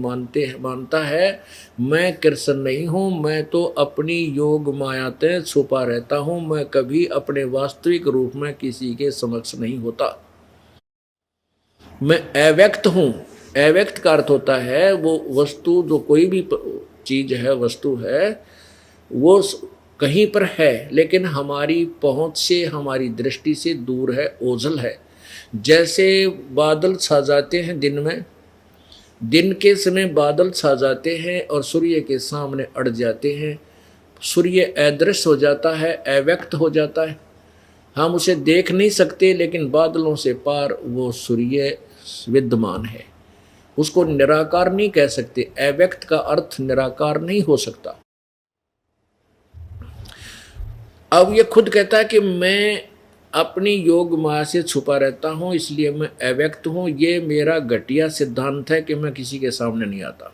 मानता है। मैं कृष्ण नहीं हूँ, मैं तो अपनी योग माया से छुपा रहता हूँ, मैं कभी अपने वास्तविक रूप में किसी के समक्ष नहीं होता। मैं अव्यक्त हूँ। अव्यक्त का अर्थ होता है वो वस्तु, जो कोई भी चीज है, वस्तु है, वो कहीं पर है लेकिन हमारी पहुंच से, हमारी दृष्टि से दूर है, ओझल है। जैसे बादल छा जाते हैं दिन में, दिन के समय बादल छा जाते हैं और सूर्य के सामने अड़ जाते हैं, सूर्य अदृश्य हो जाता है, अव्यक्त हो जाता है, हम उसे देख नहीं सकते, लेकिन बादलों से पार वो सूर्य विद्यमान है। उसको निराकार नहीं कह सकते। अव्यक्त का अर्थ निराकार नहीं हो सकता। अब ये खुद कहता है कि मैं अपनी योग माया से छुपा रहता हूँ, इसलिए मैं अव्यक्त हूँ। ये मेरा घटिया सिद्धांत है कि मैं किसी के सामने नहीं आता।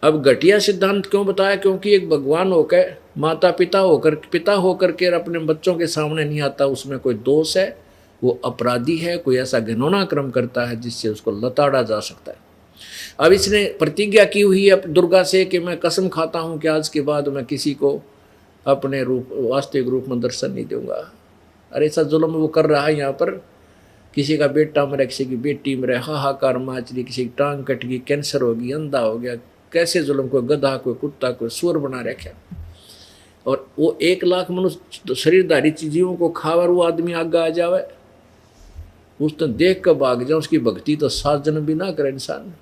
अब घटिया सिद्धांत क्यों बताया? क्योंकि एक भगवान होकर, माता पिता होकर के अपने बच्चों के सामने नहीं आता, उसमें कोई दोष है, वो अपराधी है, कोई ऐसा घिनौना कर्म करता है जिससे उसको लताड़ा जा सकता है। अब इसने प्रतिज्ञा की हुई है दुर्गा से कि मैं कसम खाता हूँ कि आज के बाद मैं किसी को अपने रूप, वास्तविक रूप में दर्शन नहीं दूंगा। अरे ऐसा जुल्म वो कर रहा है यहाँ पर। किसी का बेटा मरे, किसी की बेटी मरे, हाहाकार माच रही, किसी की टांग कट गई, कैंसर हो गई, अंधा हो गया, कैसे जुल्म, कोई गधा, कोई कुत्ता, कोई सुअर बना रखा। और वो 1 लाख मनुष्य शरीरधारी चीजों को खावर वो आदमी आगे आ जावे, उसने देख कर भाग जाए, उसकी भक्ति तो 7 जन्म भी ना करे इंसान।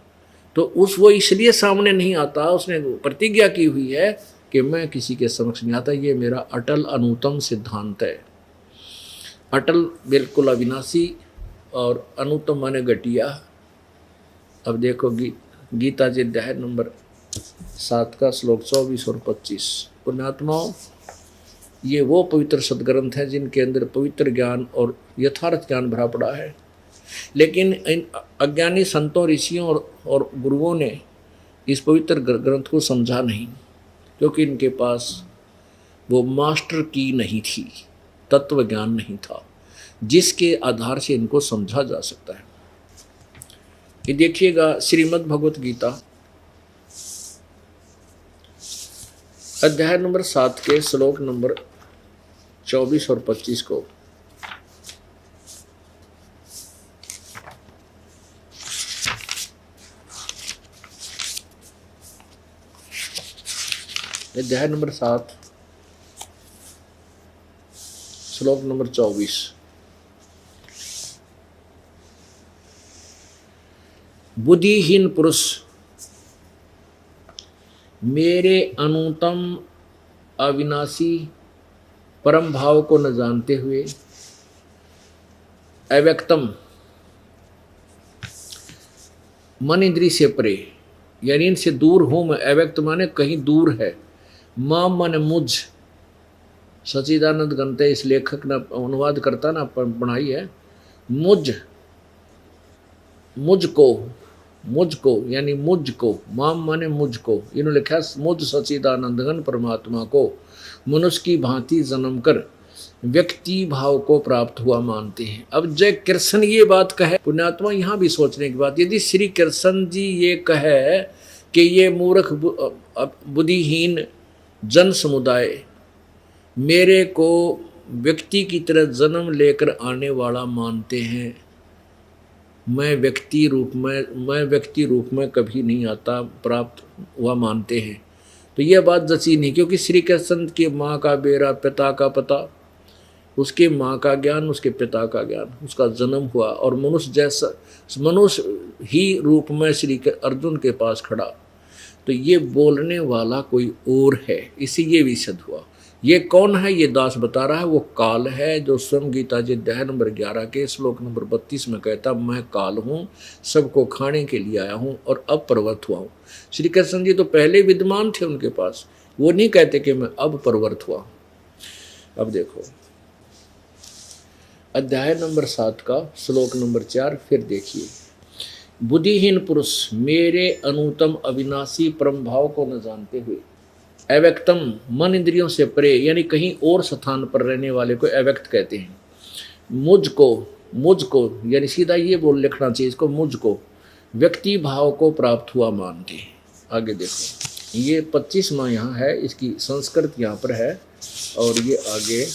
तो वो इसलिए सामने नहीं आता, उसने प्रतिज्ञा की हुई है कि मैं किसी के समक्ष नहीं आता। ये मेरा अटल अनुतम सिद्धांत है। अटल बिल्कुल अविनाशी और अनुतम माने घटिया। अब देखो गीता जी अध्याय नंबर 7 का श्लोक 24 और 25। पुण्यात्माओं, ये वो पवित्र सदग्रंथ है जिनके अंदर पवित्र ज्ञान और यथार्थ ज्ञान भरा पड़ा है। लेकिन इन अज्ञानी संतों, ऋषियों और गुरुओं ने इस पवित्र ग्रंथ को समझा नहीं, क्योंकि इनके पास वो मास्टर की नहीं थी, तत्व ज्ञान नहीं था जिसके आधार से इनको समझा जा सकता है। ये देखिएगा श्रीमद् भगवत गीता अध्याय नंबर 7 के श्लोक नंबर 24 और 25 को अध्याय नंबर 7 श्लोक नंबर 24। बुद्धिहीन पुरुष मेरे अनूतम अविनाशी परम भाव को न जानते हुए अव्यक्तम मन इंद्री से परे, यानी इनसे दूर हूं मैं। अव्यक्त माने कहीं दूर है। मां मन मुझ, सच्चिदानंद गंते इस लेखक ने अनुवाद करता ना बनाई है। मुझको यानी मुझको, माम माने मुझको, इन्होंने लिखा मुझ सच्चिदानंदघन परमात्मा को मनुष्य की भांति जन्म कर व्यक्ति भाव को प्राप्त हुआ मानते हैं। अब जय कृष्ण ये बात कहे, पुण्यात्मा यहाँ भी सोचने की बात, यदि श्री कृष्ण जी ये कहे कि ये मूर्ख बुद्धिहीन जन समुदाय मेरे को व्यक्ति की तरह जन्म लेकर आने वाला मानते हैं, मैं व्यक्ति रूप में कभी नहीं आता प्राप्त हुआ मानते हैं, तो यह बात जची नहीं। क्योंकि श्री कृष्ण की माँ का बेरा, पिता का पता, उसके माँ का ज्ञान, उसके पिता का ज्ञान, उसका जन्म हुआ और मनुष्य ही रूप में श्री अर्जुन के पास खड़ा, तो ये बोलने वाला कोई और है, इसी ये भी सिद्ध हुआ। ये कौन है? ये दास बता रहा है, वो काल है जो स्वयं गीता जी अध्याय नंबर 11 के श्लोक नंबर 32 में कहता, मैं काल हूँ, सबको खाने के लिए आया हूँ और अब प्रवृत्त हुआ हूँ। श्री कृष्ण जी तो पहले विद्यमान थे उनके पास, वो नहीं कहते कि मैं अब प्रवृत्त हुआ। अब देखो अध्याय नंबर 7 का श्लोक नंबर 4 फिर देखिए। बुद्धिहीन पुरुष मेरे अनुतम अविनाशी परम भाव को न जानते हुए अव्यक्तम मन इंद्रियों से परे, यानी कहीं और स्थान पर रहने वाले को अव्यक्त कहते हैं। मुझको यानी सीधा ये बोल लिखना चाहिए इसको, मुझको व्यक्ति भाव को प्राप्त हुआ मानते हैं। आगे देखो, ये 25वां यहाँ है, इसकी संस्कृत यहाँ पर है और ये आगे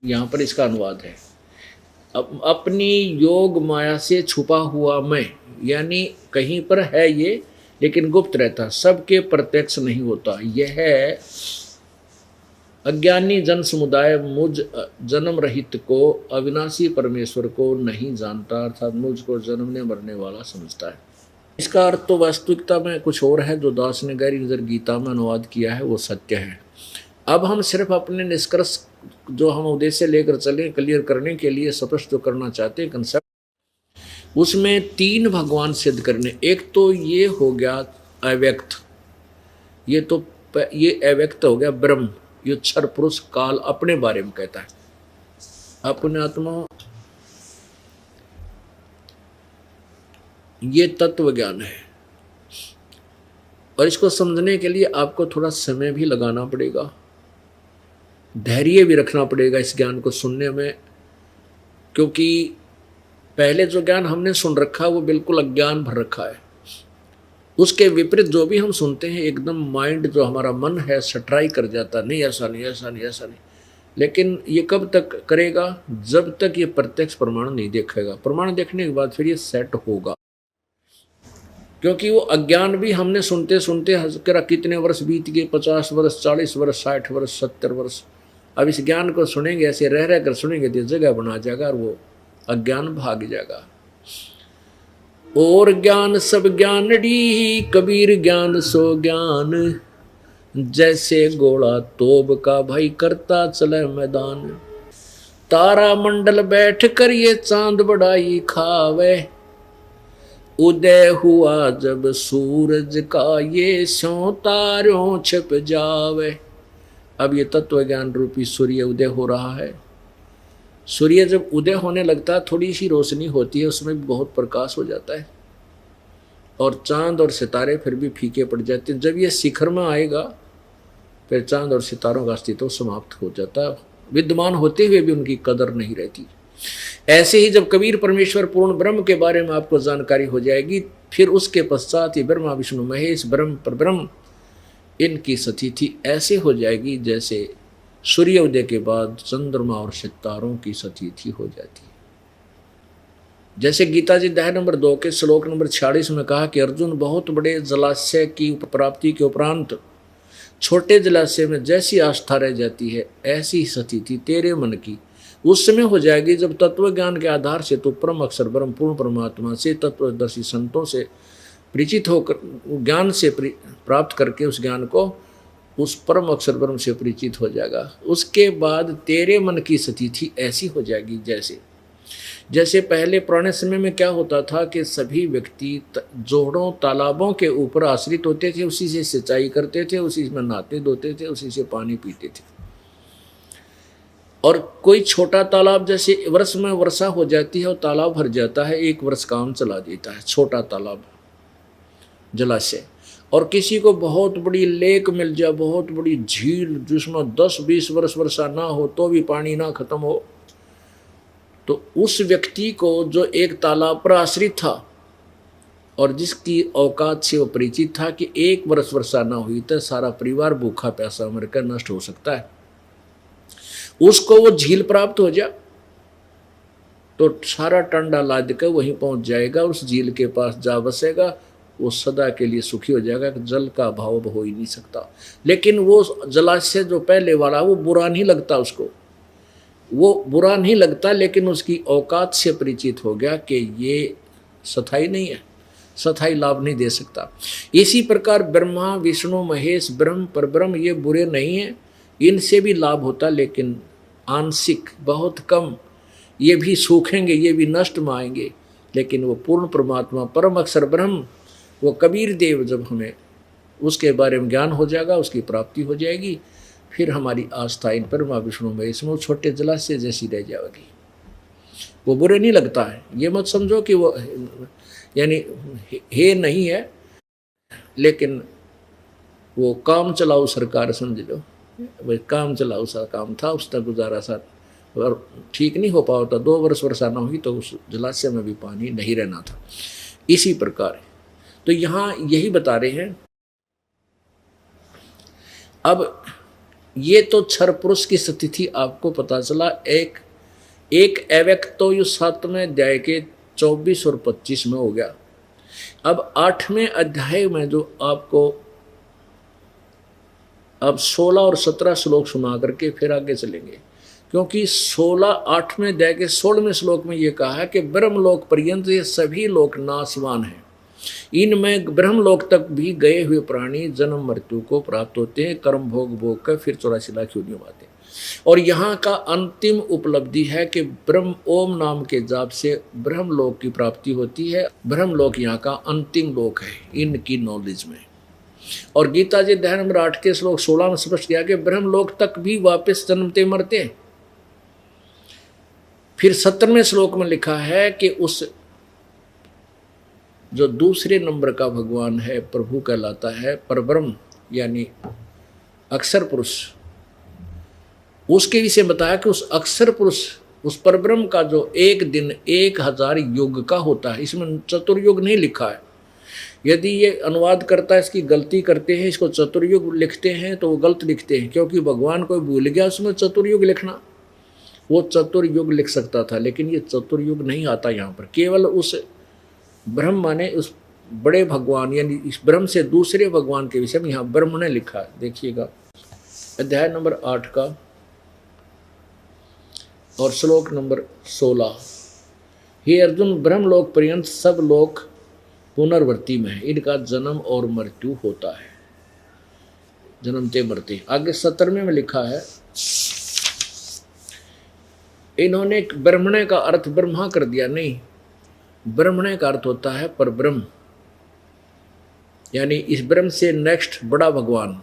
यहाँ पर इसका अनुवाद है। अपनी योग माया से छुपा हुआ मैं, यानी कहीं पर है ये लेकिन गुप्त रहता, सबके प्रत्यक्ष नहीं होता। यह अज्ञानी जन समुदाय मुझ जन्म रहित को, अविनाशी परमेश्वर को नहीं जानता, अर्थात मुझको जन्मने मरने वाला समझता है। इसका अर्थ तो वास्तविकता में कुछ और है, जो दास ने गहरी नजर गीता में अनुवाद किया है वो सत्य है। अब हम सिर्फ अपने निष्कर्ष जो हम उद्देश्य लेकर चले क्लियर करने के लिए स्पष्ट जो करना चाहते हैं कंसेप्ट, उसमें 3 भगवान सिद्ध करने। एक तो ये हो गया अव्यक्त, ये अव्यक्त हो गया ब्रह्म, ये क्षर पुरुष काल अपने बारे में कहता है, अपने आत्मा, ये तत्व ज्ञान है। और इसको समझने के लिए आपको थोड़ा समय भी लगाना पड़ेगा, धैर्य भी रखना पड़ेगा इस ज्ञान को सुनने में, क्योंकि पहले जो ज्ञान हमने सुन रखा है वो बिल्कुल अज्ञान भर रखा है। उसके विपरीत जो भी हम सुनते हैं एकदम माइंड जो हमारा मन है सट्राई कर जाता, नहीं ऐसा नहीं, ऐसा नहीं, ऐसा नहीं। लेकिन ये कब तक करेगा? जब तक ये प्रत्यक्ष प्रमाण नहीं देखेगा। प्रमाण देखने के बाद फिर ये सेट होगा, क्योंकि वो अज्ञान भी हमने सुनते सुनते कितने वर्ष बीत गए, 50 वर्ष, 40 वर्ष, 60 वर्ष, 70 वर्ष। अब इस ज्ञान को सुनेंगे, ऐसे रह रह कर सुनेंगे तो जगह बना जाएगा और वो अज्ञान भाग जाएगा। और ज्ञान सब ज्ञानड़ी, कबीर ज्ञान सो ज्ञान, जैसे घोड़ा तोब का भाई करता चले मैदान। तारा मंडल बैठ कर ये चांद बढ़ाई खावे, उदय हुआ जब सूरज का ये स्यों तारों छिप जावे। अब ये तत्व ज्ञान रूपी सूर्य उदय हो रहा है। सूर्य जब उदय होने लगता है थोड़ी सी रोशनी होती है, उसमें भी बहुत प्रकाश हो जाता है और चांद और सितारे फिर भी फीके पड़ जाते हैं। जब ये शिखर में आएगा फिर चांद और सितारों का अस्तित्व समाप्त हो जाता है, विद्यमान होते हुए भी उनकी कदर नहीं रहती। ऐसे ही जब कबीर परमेश्वर पूर्ण ब्रह्म के बारे में आपको जानकारी हो जाएगी, फिर उसके पश्चात ये ब्रह्मा विष्णु महेश ब्रह्म पर ब्रह्म इनकी स्थिति ऐसे हो जाएगी जैसे सूर्योदय के बाद चंद्रमा और सितारों की स्थिति हो जाती है। जैसे गीता जी अध्याय नंबर 2 के श्लोक नंबर 46 में कहा कि अर्जुन, बहुत बड़े जलाशय की प्राप्ति के उपरांत छोटे जलाशय में जैसी आस्था रह जाती है, ऐसी स्थिति तेरे मन की उस समय हो जाएगी जब तत्व ज्ञान के आधार से तो परम अक्षर ब्रह्म पूर्ण परमात्मा से तत्वदर्शी संतों से परिचित होकर ज्ञान से प्राप्त करके उस ज्ञान को उस परम अक्षर ब्रह्म से परिचित हो जाएगा। उसके बाद तेरे मन की स्थिति ऐसी हो जाएगी जैसे पहले पुराने समय में क्या होता था कि सभी व्यक्ति जोड़ों तालाबों के ऊपर आश्रित होते थे, उसी से सिंचाई करते थे, उसी में नहाते धोते थे, उसी से पानी पीते थे। और कोई छोटा तालाब जैसे वर्ष में वर्षा हो जाती है और तालाब भर जाता है, एक वर्ष काम चला देता है छोटा तालाब जलाशय। और किसी को बहुत बड़ी लेक मिल जाए, बहुत बड़ी झील जिसमें 10-20 वर्ष वर्षा ना हो तो भी पानी ना खत्म हो, तो उस व्यक्ति को जो एक तालाब पर आश्रित था और जिसकी औकात से वो परिचित था कि एक वर्ष वर्षा ना हुई तो सारा परिवार भूखा प्यासा मरकर नष्ट हो सकता है, उसको वो झील प्राप्त हो जाए तो सारा टंडा लाद कर वहीं पहुंच जाएगा, उस झील के पास जा बसेगा, वो सदा के लिए सुखी हो जाएगा कि जल का अभाव हो ही नहीं सकता। लेकिन वो जलाशय जो पहले वाला वो बुरा नहीं लगता, उसको वो बुरा नहीं लगता, लेकिन उसकी औकात से परिचित हो गया कि ये स्थायी नहीं है, स्थायी लाभ नहीं दे सकता। इसी प्रकार ब्रह्मा विष्णु महेश ब्रह्म परब्रह्म ये बुरे नहीं हैं, इनसे भी लाभ होता, लेकिन आंशिक बहुत कम। ये भी सूखेंगे, ये भी नष्ट में आएंगे, लेकिन वो पूर्ण परमात्मा परम अक्षर ब्रह्म वो कबीर देव जब हमें उसके बारे में ज्ञान हो जाएगा, उसकी प्राप्ति हो जाएगी, फिर हमारी आस्था इन ब्रह्मा विष्णु महेश में छोटे जलाशय जैसी रह जाएगी। वो बुरे नहीं लगता है, ये मत समझो कि वो यानी हे नहीं है, लेकिन वो काम चलाऊ सरकार समझ लो, वही काम चलाऊ सा काम था, उसका गुजारा सा और ठीक नहीं हो पाता था। 2 वर्ष वर्षा न हुई तो उस जलाशय में भी पानी नहीं रहना था। इसी प्रकार तो यहाँ यही बता रहे हैं। अब ये तो क्षर पुरुष की स्थिति आपको पता चला। एक अव्यक्त तो ये 7वें अध्याय के 24 और 25 में हो गया। अब 8वें अध्याय में जो आपको अब 16 और 17 श्लोक सुना करके फिर आगे चलेंगे, क्योंकि 8वें अध्याय के 16वें श्लोक में ये कहा है कि ब्रह्मलोक पर्यंत ये सभी लोक नाशवान हैं, इनमें ब्रह्मलोक तक भी गए हुए प्राणी जन्म मृत्यु को प्राप्त होते हैं, कर्म भोग भोग कर फिर 84 लाख योनियों में आते हैं। और यहाँ का अंतिम उपलब्धि है कि ब्रह्म ओम नाम के जाप से ब्रह्मलोक की प्राप्ति होती है। ब्रह्मलोक यहाँ का अंतिम लोक है इनकी नॉलेज में। और गीता जी अध्याय नंबर 8 के श्लोक 16 में स्पष्ट किया कि ब्रह्मलोक तक भी वापस जन्मते मरते हैं। फिर 17वें श्लोक में लिखा है कि उस जो दूसरे नंबर का भगवान है, प्रभु कहलाता है, परब्रह्म यानी अक्षर पुरुष, उसके विषय बताया कि उस अक्षर पुरुष उस परब्रह्म का जो एक दिन 1000 युग का होता है। इसमें चतुर्युग नहीं लिखा है। यदि ये अनुवाद करता है इसकी गलती करते हैं, इसको चतुर्युग लिखते हैं तो वो गलत लिखते हैं, क्योंकि भगवान को भूल गया उसमें चतुर्युग लिखना। वो चतुर्युग लिख सकता था, लेकिन ये चतुर्युग नहीं आता यहाँ पर। केवल उस ब्रह्म माने उस बड़े भगवान यानी इस ब्रह्म से दूसरे भगवान के विषय में यहाँ ब्रह्म ने लिखा है। देखिएगा अध्याय नंबर 8 का और श्लोक नंबर 16। हे अर्जुन, ब्रह्मलोक पर्यंत सब लोग पुनर्वृत्ति में है, इनका जन्म और मृत्यु होता है, जन्मते मरते। आगे 17वें में लिखा है, इन्होंने ब्रह्मणे का अर्थ ब्रह्मा कर दिया। नहीं, ब्रह्मणे का अर्थ होता है परब्रह्म, यानी इस ब्रह्म से नेक्स्ट बड़ा भगवान।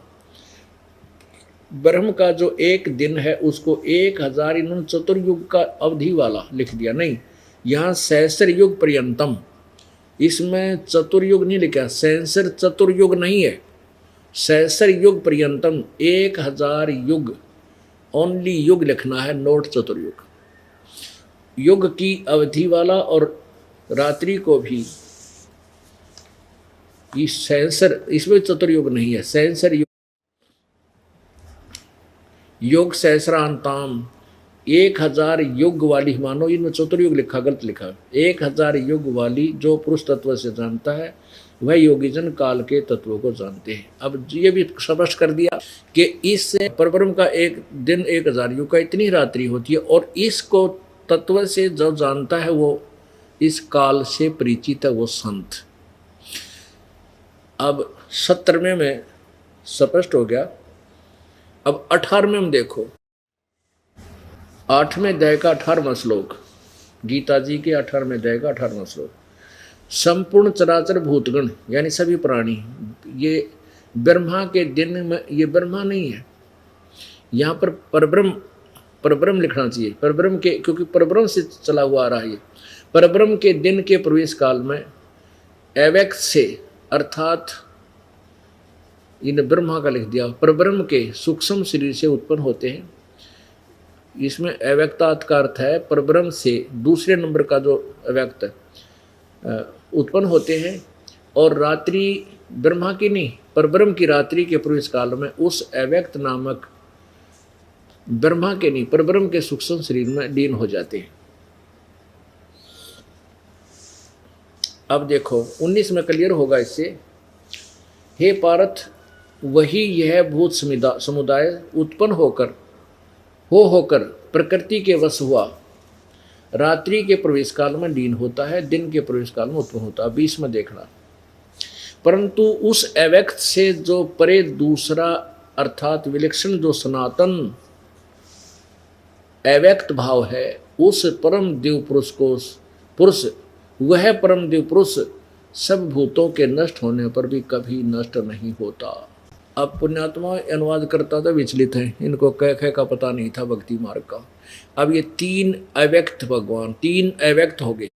ब्रह्म का जो एक दिन है उसको 1000 इन्होंने चतुर्युग का अवधि वाला लिख दिया। नहीं, यहाँ सहस्र युग पर्यंतम, इसमें चतुर्युग नहीं लिखा। सहस्र चतुर्युग नहीं है, सहस्र युग पर्यंतम 1000 युग, ओनली युग लिखना है, नोट चतुर्युग। युग की अवधि वाला और रात्रि को भी इस सहस्र, इसमें चतुर्युग नहीं है, सहस्र युग योग सहस्रांताम, 1000 युग वाली, मानो इनमें चतुर्युग लिखा, गलत लिखा, 1000 युग वाली जो पुरुष तत्व से जानता है वह योगीजन काल के तत्वों को जानते हैं। अब ये भी स्पष्ट कर दिया कि इस परब्रह्म का एक दिन 1000 युग का इतनी रात्रि होती है, और इसको तत्व से जो जानता है वो इस काल से परिचित है, वो संत। अब 17वें में स्पष्ट हो गया। अब 18वें में देखो, 8वें अध्याय का 18वां श्लोक, गीता जी के 18वें अध्याय का 18वां श्लोक। संपूर्ण चराचर भूतगण यानी सभी प्राणी, ये ब्रह्मा के दिन में, ये ब्रह्मा नहीं है, यहाँ पर परब्रह्म लिखना चाहिए, परब्रह्म के, क्योंकि परब्रह्म से चला हुआ आ रहा है ये। परब्रह्म के दिन के प्रवेश काल में अव्यक्त से, अर्थात इन ब्रह्मा का लिख दिया, परब्रह्म के सूक्ष्म शरीर से उत्पन्न होते हैं। इसमें अव्यक्तात् का अर्थ है परब्रह्म से दूसरे नंबर का जो अव्यक्त उत्पन्न होते हैं, और रात्रि ब्रह्मा की नहीं, परब्रह्म की रात्रि के प्रवेश काल में उस अव्यक्त नामक ब्रह्मा के नहीं, परब्रह्म के सूक्ष्म शरीर में लीन हो जाते हैं। अब देखो 19 में क्लियर होगा इससे। हे पार्थ, वही यह भूत समुदाय उत्पन्न होकर प्रकृति के वश हुआ, रात्रि के प्रवेश काल में लीन होता है, दिन के प्रवेश काल में उत्पन्न होता है। 20 में देखना, परंतु उस अव्यक्त से जो परे दूसरा अर्थात विलक्षण जो सनातन अव्यक्त भाव है, उस परम देव पुरुष वह परम देव पुरुष सब भूतों के नष्ट होने पर भी कभी नष्ट नहीं होता। अब पुण्यात्मा अनुवाद करता था विचलित है, इनको कह का पता नहीं था भक्ति मार्ग का। अब ये 3 अव्यक्त भगवान, 3 अव्यक्त हो गए।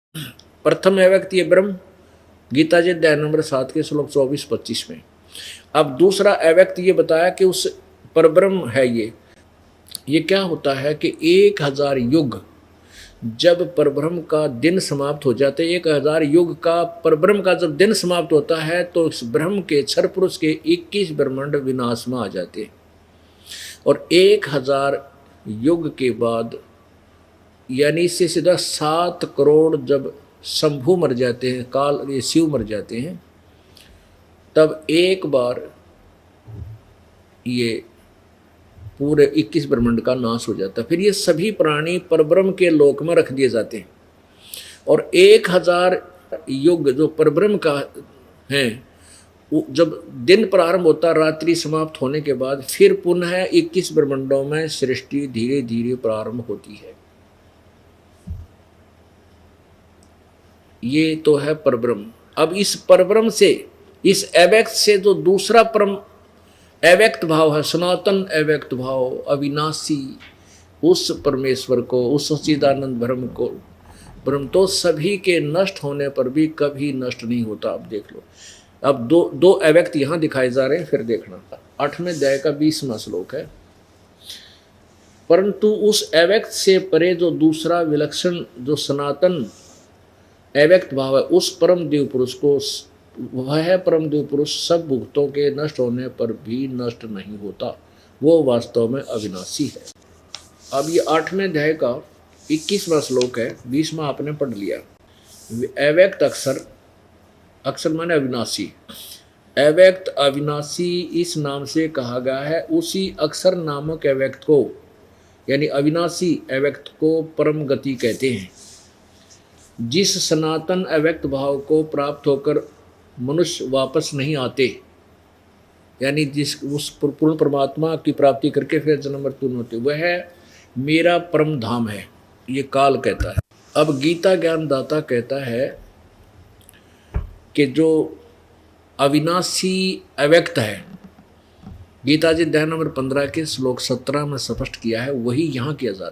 प्रथम अव्यक्त ये ब्रह्म, गीता जी अध्याय नंबर 7 के श्लोक 24-25 में। अब दूसरा अव्यक्त ये बताया कि उस परब्रह्म है ये क्या होता है कि 1000 युग जब परब्रह्म का दिन समाप्त हो जाते, 1000 युग का परब्रह्म का जब दिन समाप्त होता है तो इस ब्रह्म के क्षर पुरुष के 21 ब्रह्मांड विनाश में आ जाते हैं, और 1000 युग के बाद यानी इससे सीधा 7 करोड़ जब शंभु मर जाते हैं, काल ये शिव मर जाते हैं, तब एक बार ये पूरे 21 ब्रह्मांड का नाश हो जाता है। फिर ये सभी प्राणी परब्रह्म के लोक में रख दिए जाते हैं, और 1000 युग जो परब्रह्म का है, जब दिन प्रारंभ होता, रात्रि समाप्त होने के बाद फिर पुनः 21 ब्रह्मांडों में सृष्टि धीरे धीरे प्रारंभ होती है। ये तो है परब्रह्म। अब इस परब्रह्म से, इस अव्यक्त से जो दूसरा परम अव्यक्त भाव है, सनातन अव्यक्त भाव, अविनाशी, उस परमेश्वर को, उस सच्चिदानंद ब्रह्म तो सभी के नष्ट होने पर भी कभी नष्ट नहीं होता। अब देख लो, अब दो अव्यक्त यहाँ दिखाए जा रहे हैं, फिर देखना 8वें अध्याय का 20वां श्लोक है। परंतु उस अव्यक्त से परे जो दूसरा विलक्षण जो सनातन अव्यक्त भाव है, उस परम देव पुरुष को, वह परम देव पुरुष सब भूतों के नष्ट होने पर भी नष्ट नहीं होता, वो वास्तव में अविनाशी है। अब ये 8वें अध्याय का 21वां श्लोक है, 20वां आपने पढ़ लिया। अव्यक्त अक्षर माने अविनाशी, अव्यक्त अविनाशी इस नाम से कहा गया है उसी अक्षर नामक अव्यक्त को, यानी अविनाशी अव्यक्त को परम गति कहते हैं। जिस सनातन अव्यक्त भाव को प्राप्त होकर मनुष्य वापस नहीं आते, यानी जिस उस पूर्ण परमात्मा की प्राप्ति करके फिर जन्म मृत्यु नहीं होते, वह मेरा परम धाम है, ये काल कहता है। अब गीता ज्ञानदाता कहता है कि जो अविनाशी अव्यक्त है, गीता जी अध्याय नंबर 15 के श्लोक 17 में स्पष्ट किया है, वही यहाँ किया जाता है,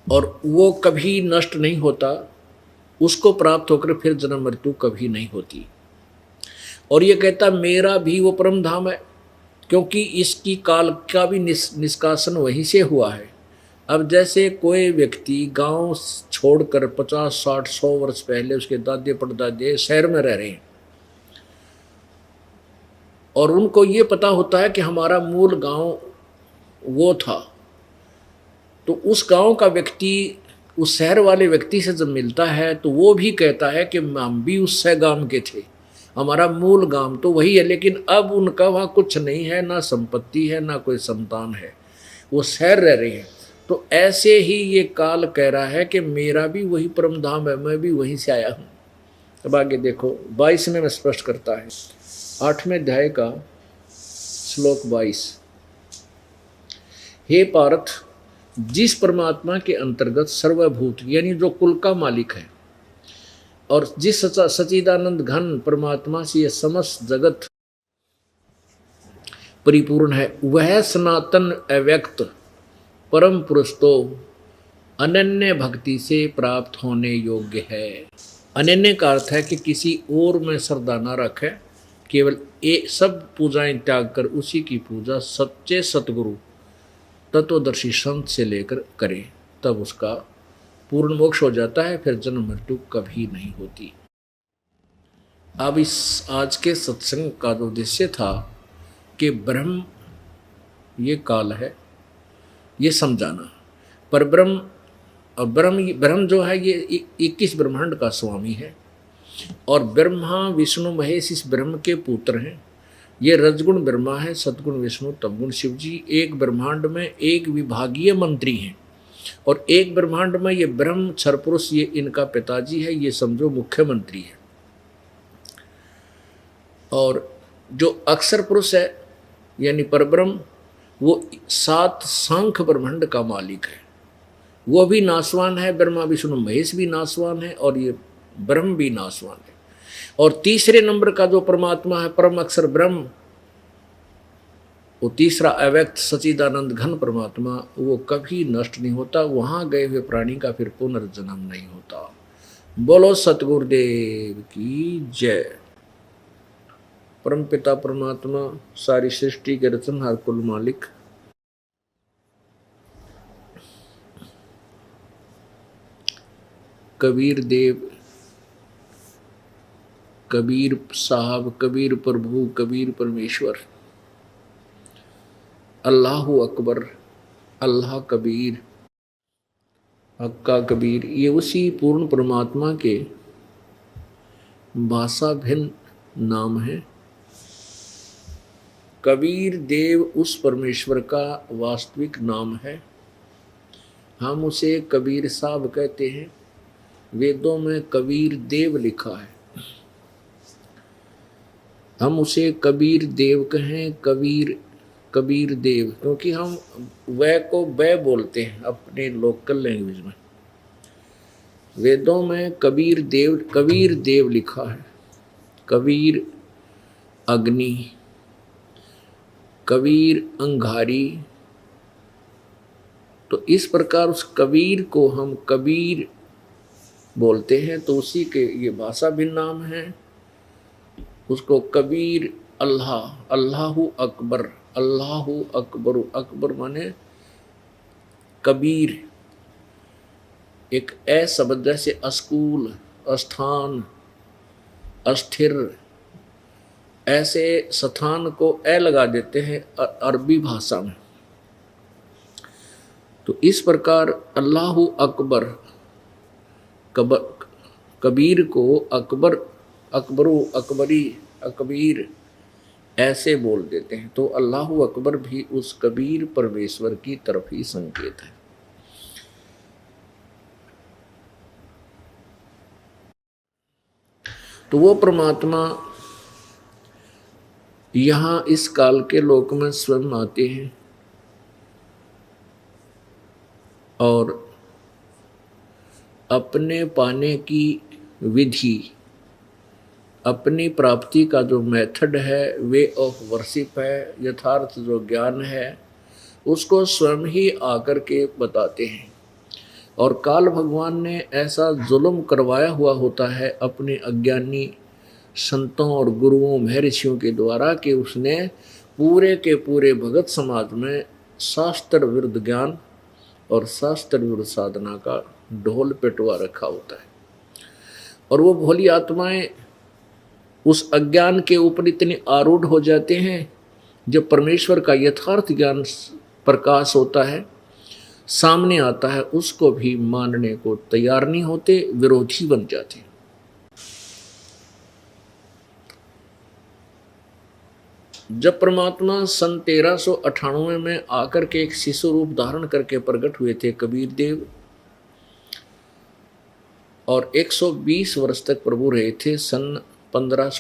और वो कभी नष्ट नहीं होता, उसको प्राप्त होकर फिर जन्म मृत्यु कभी नहीं होती। और ये कहता मेरा भी वो परम धाम है, क्योंकि इसकी काल का भी निष्कासन वहीं से हुआ है। अब जैसे कोई व्यक्ति गांव छोड़कर 50, 60, 100 वर्ष पहले उसके दादे परदादे शहर में रह रहे हैं, और उनको ये पता होता है कि हमारा मूल गांव वो था, तो उस गांव का व्यक्ति उस शहर वाले व्यक्ति से जब मिलता है तो वो भी कहता है कि हम भी उस गांव के थे, हमारा मूल गांव तो वही है, लेकिन अब उनका वहाँ कुछ नहीं है, ना संपत्ति है ना कोई संतान है, वो शहर रह रहे हैं। तो ऐसे ही ये काल कह रहा है कि मेरा भी वही परम धाम है, मैं भी वहीं से आया हूँ। अब आगे देखो 22 में स्पष्ट करता है, 8वें अध्याय का श्लोक 22। हे पार्थ, जिस परमात्मा के अंतर्गत सर्वभूत यानी जो कुल का मालिक है और जिस सच्चिदानंद घन परमात्मा से यह समस्त जगत परिपूर्ण है, वह सनातन अव्यक्त परम पुरुष तो अनन्य भक्ति से प्राप्त होने योग्य है। अनन्य का अर्थ है कि किसी और में श्रद्धा न रखे, केवल एक सब पूजाएं त्याग कर उसी की पूजा सच्चे सतगुरु तत्वदर्शी संत से लेकर करे, तब उसका पूर्ण मोक्ष हो जाता है, फिर जन्म मृत्यु कभी नहीं होती। अब इस आज के सत्संग का जो उद्देश्य था कि ब्रह्म ये काल है, ये समझाना। पर ब्रह्म और ब्रह्म जो है ये 21 ब्रह्मांड का स्वामी है, और ब्रह्मा विष्णु महेश इस ब्रह्म के पुत्र हैं। ये रजगुण ब्रह्मा है, सतगुण विष्णु, तमगुण शिव जी। एक ब्रह्मांड में एक विभागीय मंत्री हैं, और एक ब्रह्मांड में ये ब्रह्म क्षर पुरुष ये इनका पिताजी है, ये समझो मुख्यमंत्री है। और जो अक्षर पुरुष है यानी परब्रह्म, वो 7 सांख्य ब्रह्मांड का मालिक है, वो भी नासवान है। ब्रह्मा विष्णु महेश भी नासवान है, और ये ब्रह्म भी नासवान है। और तीसरे नंबर का जो परमात्मा है परम अक्षर ब्रह्म, वो तीसरा अव्यक्त सच्चिदानंद घन परमात्मा, वो कभी नष्ट नहीं होता। वहां गए हुए प्राणी का फिर पुनर्जन्म नहीं होता। बोलो सतगुरुदेव की जय। परम पिता परमात्मा सारी सृष्टि के रचनहार कुल मालिक, कबीर देव, कबीर साहब, कबीर प्रभु, कबीर परमेश्वर, अल्लाहु अकबर, अल्लाह कबीर, हक्का कबीर, ये उसी पूर्ण परमात्मा के भाषा भिन्न नाम है। कबीर देव उस परमेश्वर का वास्तविक नाम है। हम उसे कबीर साहब कहते हैं। वेदों में कबीर देव लिखा है, हम उसे कबीर देव कहें, कबीर देव, क्योंकि हम वह को बै बोलते हैं अपने लोकल लैंग्वेज में। वेदों में कबीर देव लिखा है। कबीर अग्नि, कबीर अंगारी। तो इस प्रकार उस कबीर को हम कबीर बोलते हैं, तो उसी के ये भाषा भी नाम है। उसको कबीर अल्लाह, अल्लाहु अकबर, अल्लाहु अकबर, अकबर माने कबीर। एक ए शब्द जैसे अस्कूल, स्थान, अस्थिर, ऐसे स्थान को ए लगा देते हैं अरबी भाषा में। तो इस प्रकार अल्लाहु अकबर, कबीर को अकबर, अकबरू, अकबरी, अकबीर ऐसे बोल देते हैं। तो अल्लाहु अकबर भी उस कबीर परमेश्वर की तरफ ही संकेत है। तो वो परमात्मा यहाँ इस काल के लोक में स्वयं आते हैं और अपने पाने की विधि, अपनी प्राप्ति का जो मेथड है, वे ऑफ वर्शिप है, यथार्थ जो ज्ञान है, उसको स्वयं ही आकर के बताते हैं। और काल भगवान ने ऐसा जुल्म करवाया हुआ होता है अपने अज्ञानी संतों और गुरुओं महर्षियों के द्वारा कि उसने पूरे के पूरे भगत समाज में शास्त्र विरुद्ध ज्ञान और शास्त्र विरुद्ध साधना का ढोल पिटवा रखा होता है। और वो भोली आत्माएं उस अज्ञान के ऊपर इतने आरूढ़ हो जाते हैं, जब परमेश्वर का यथार्थ ज्ञान प्रकाश होता है, सामने आता है, उसको भी मानने को तैयार नहीं होते, विरोधी बन जाते। जब परमात्मा सन 1398 में आकर के एक शिशु रूप धारण करके प्रकट हुए थे कबीर देव, और 120 वर्ष तक प्रभु रहे थे। सन 1500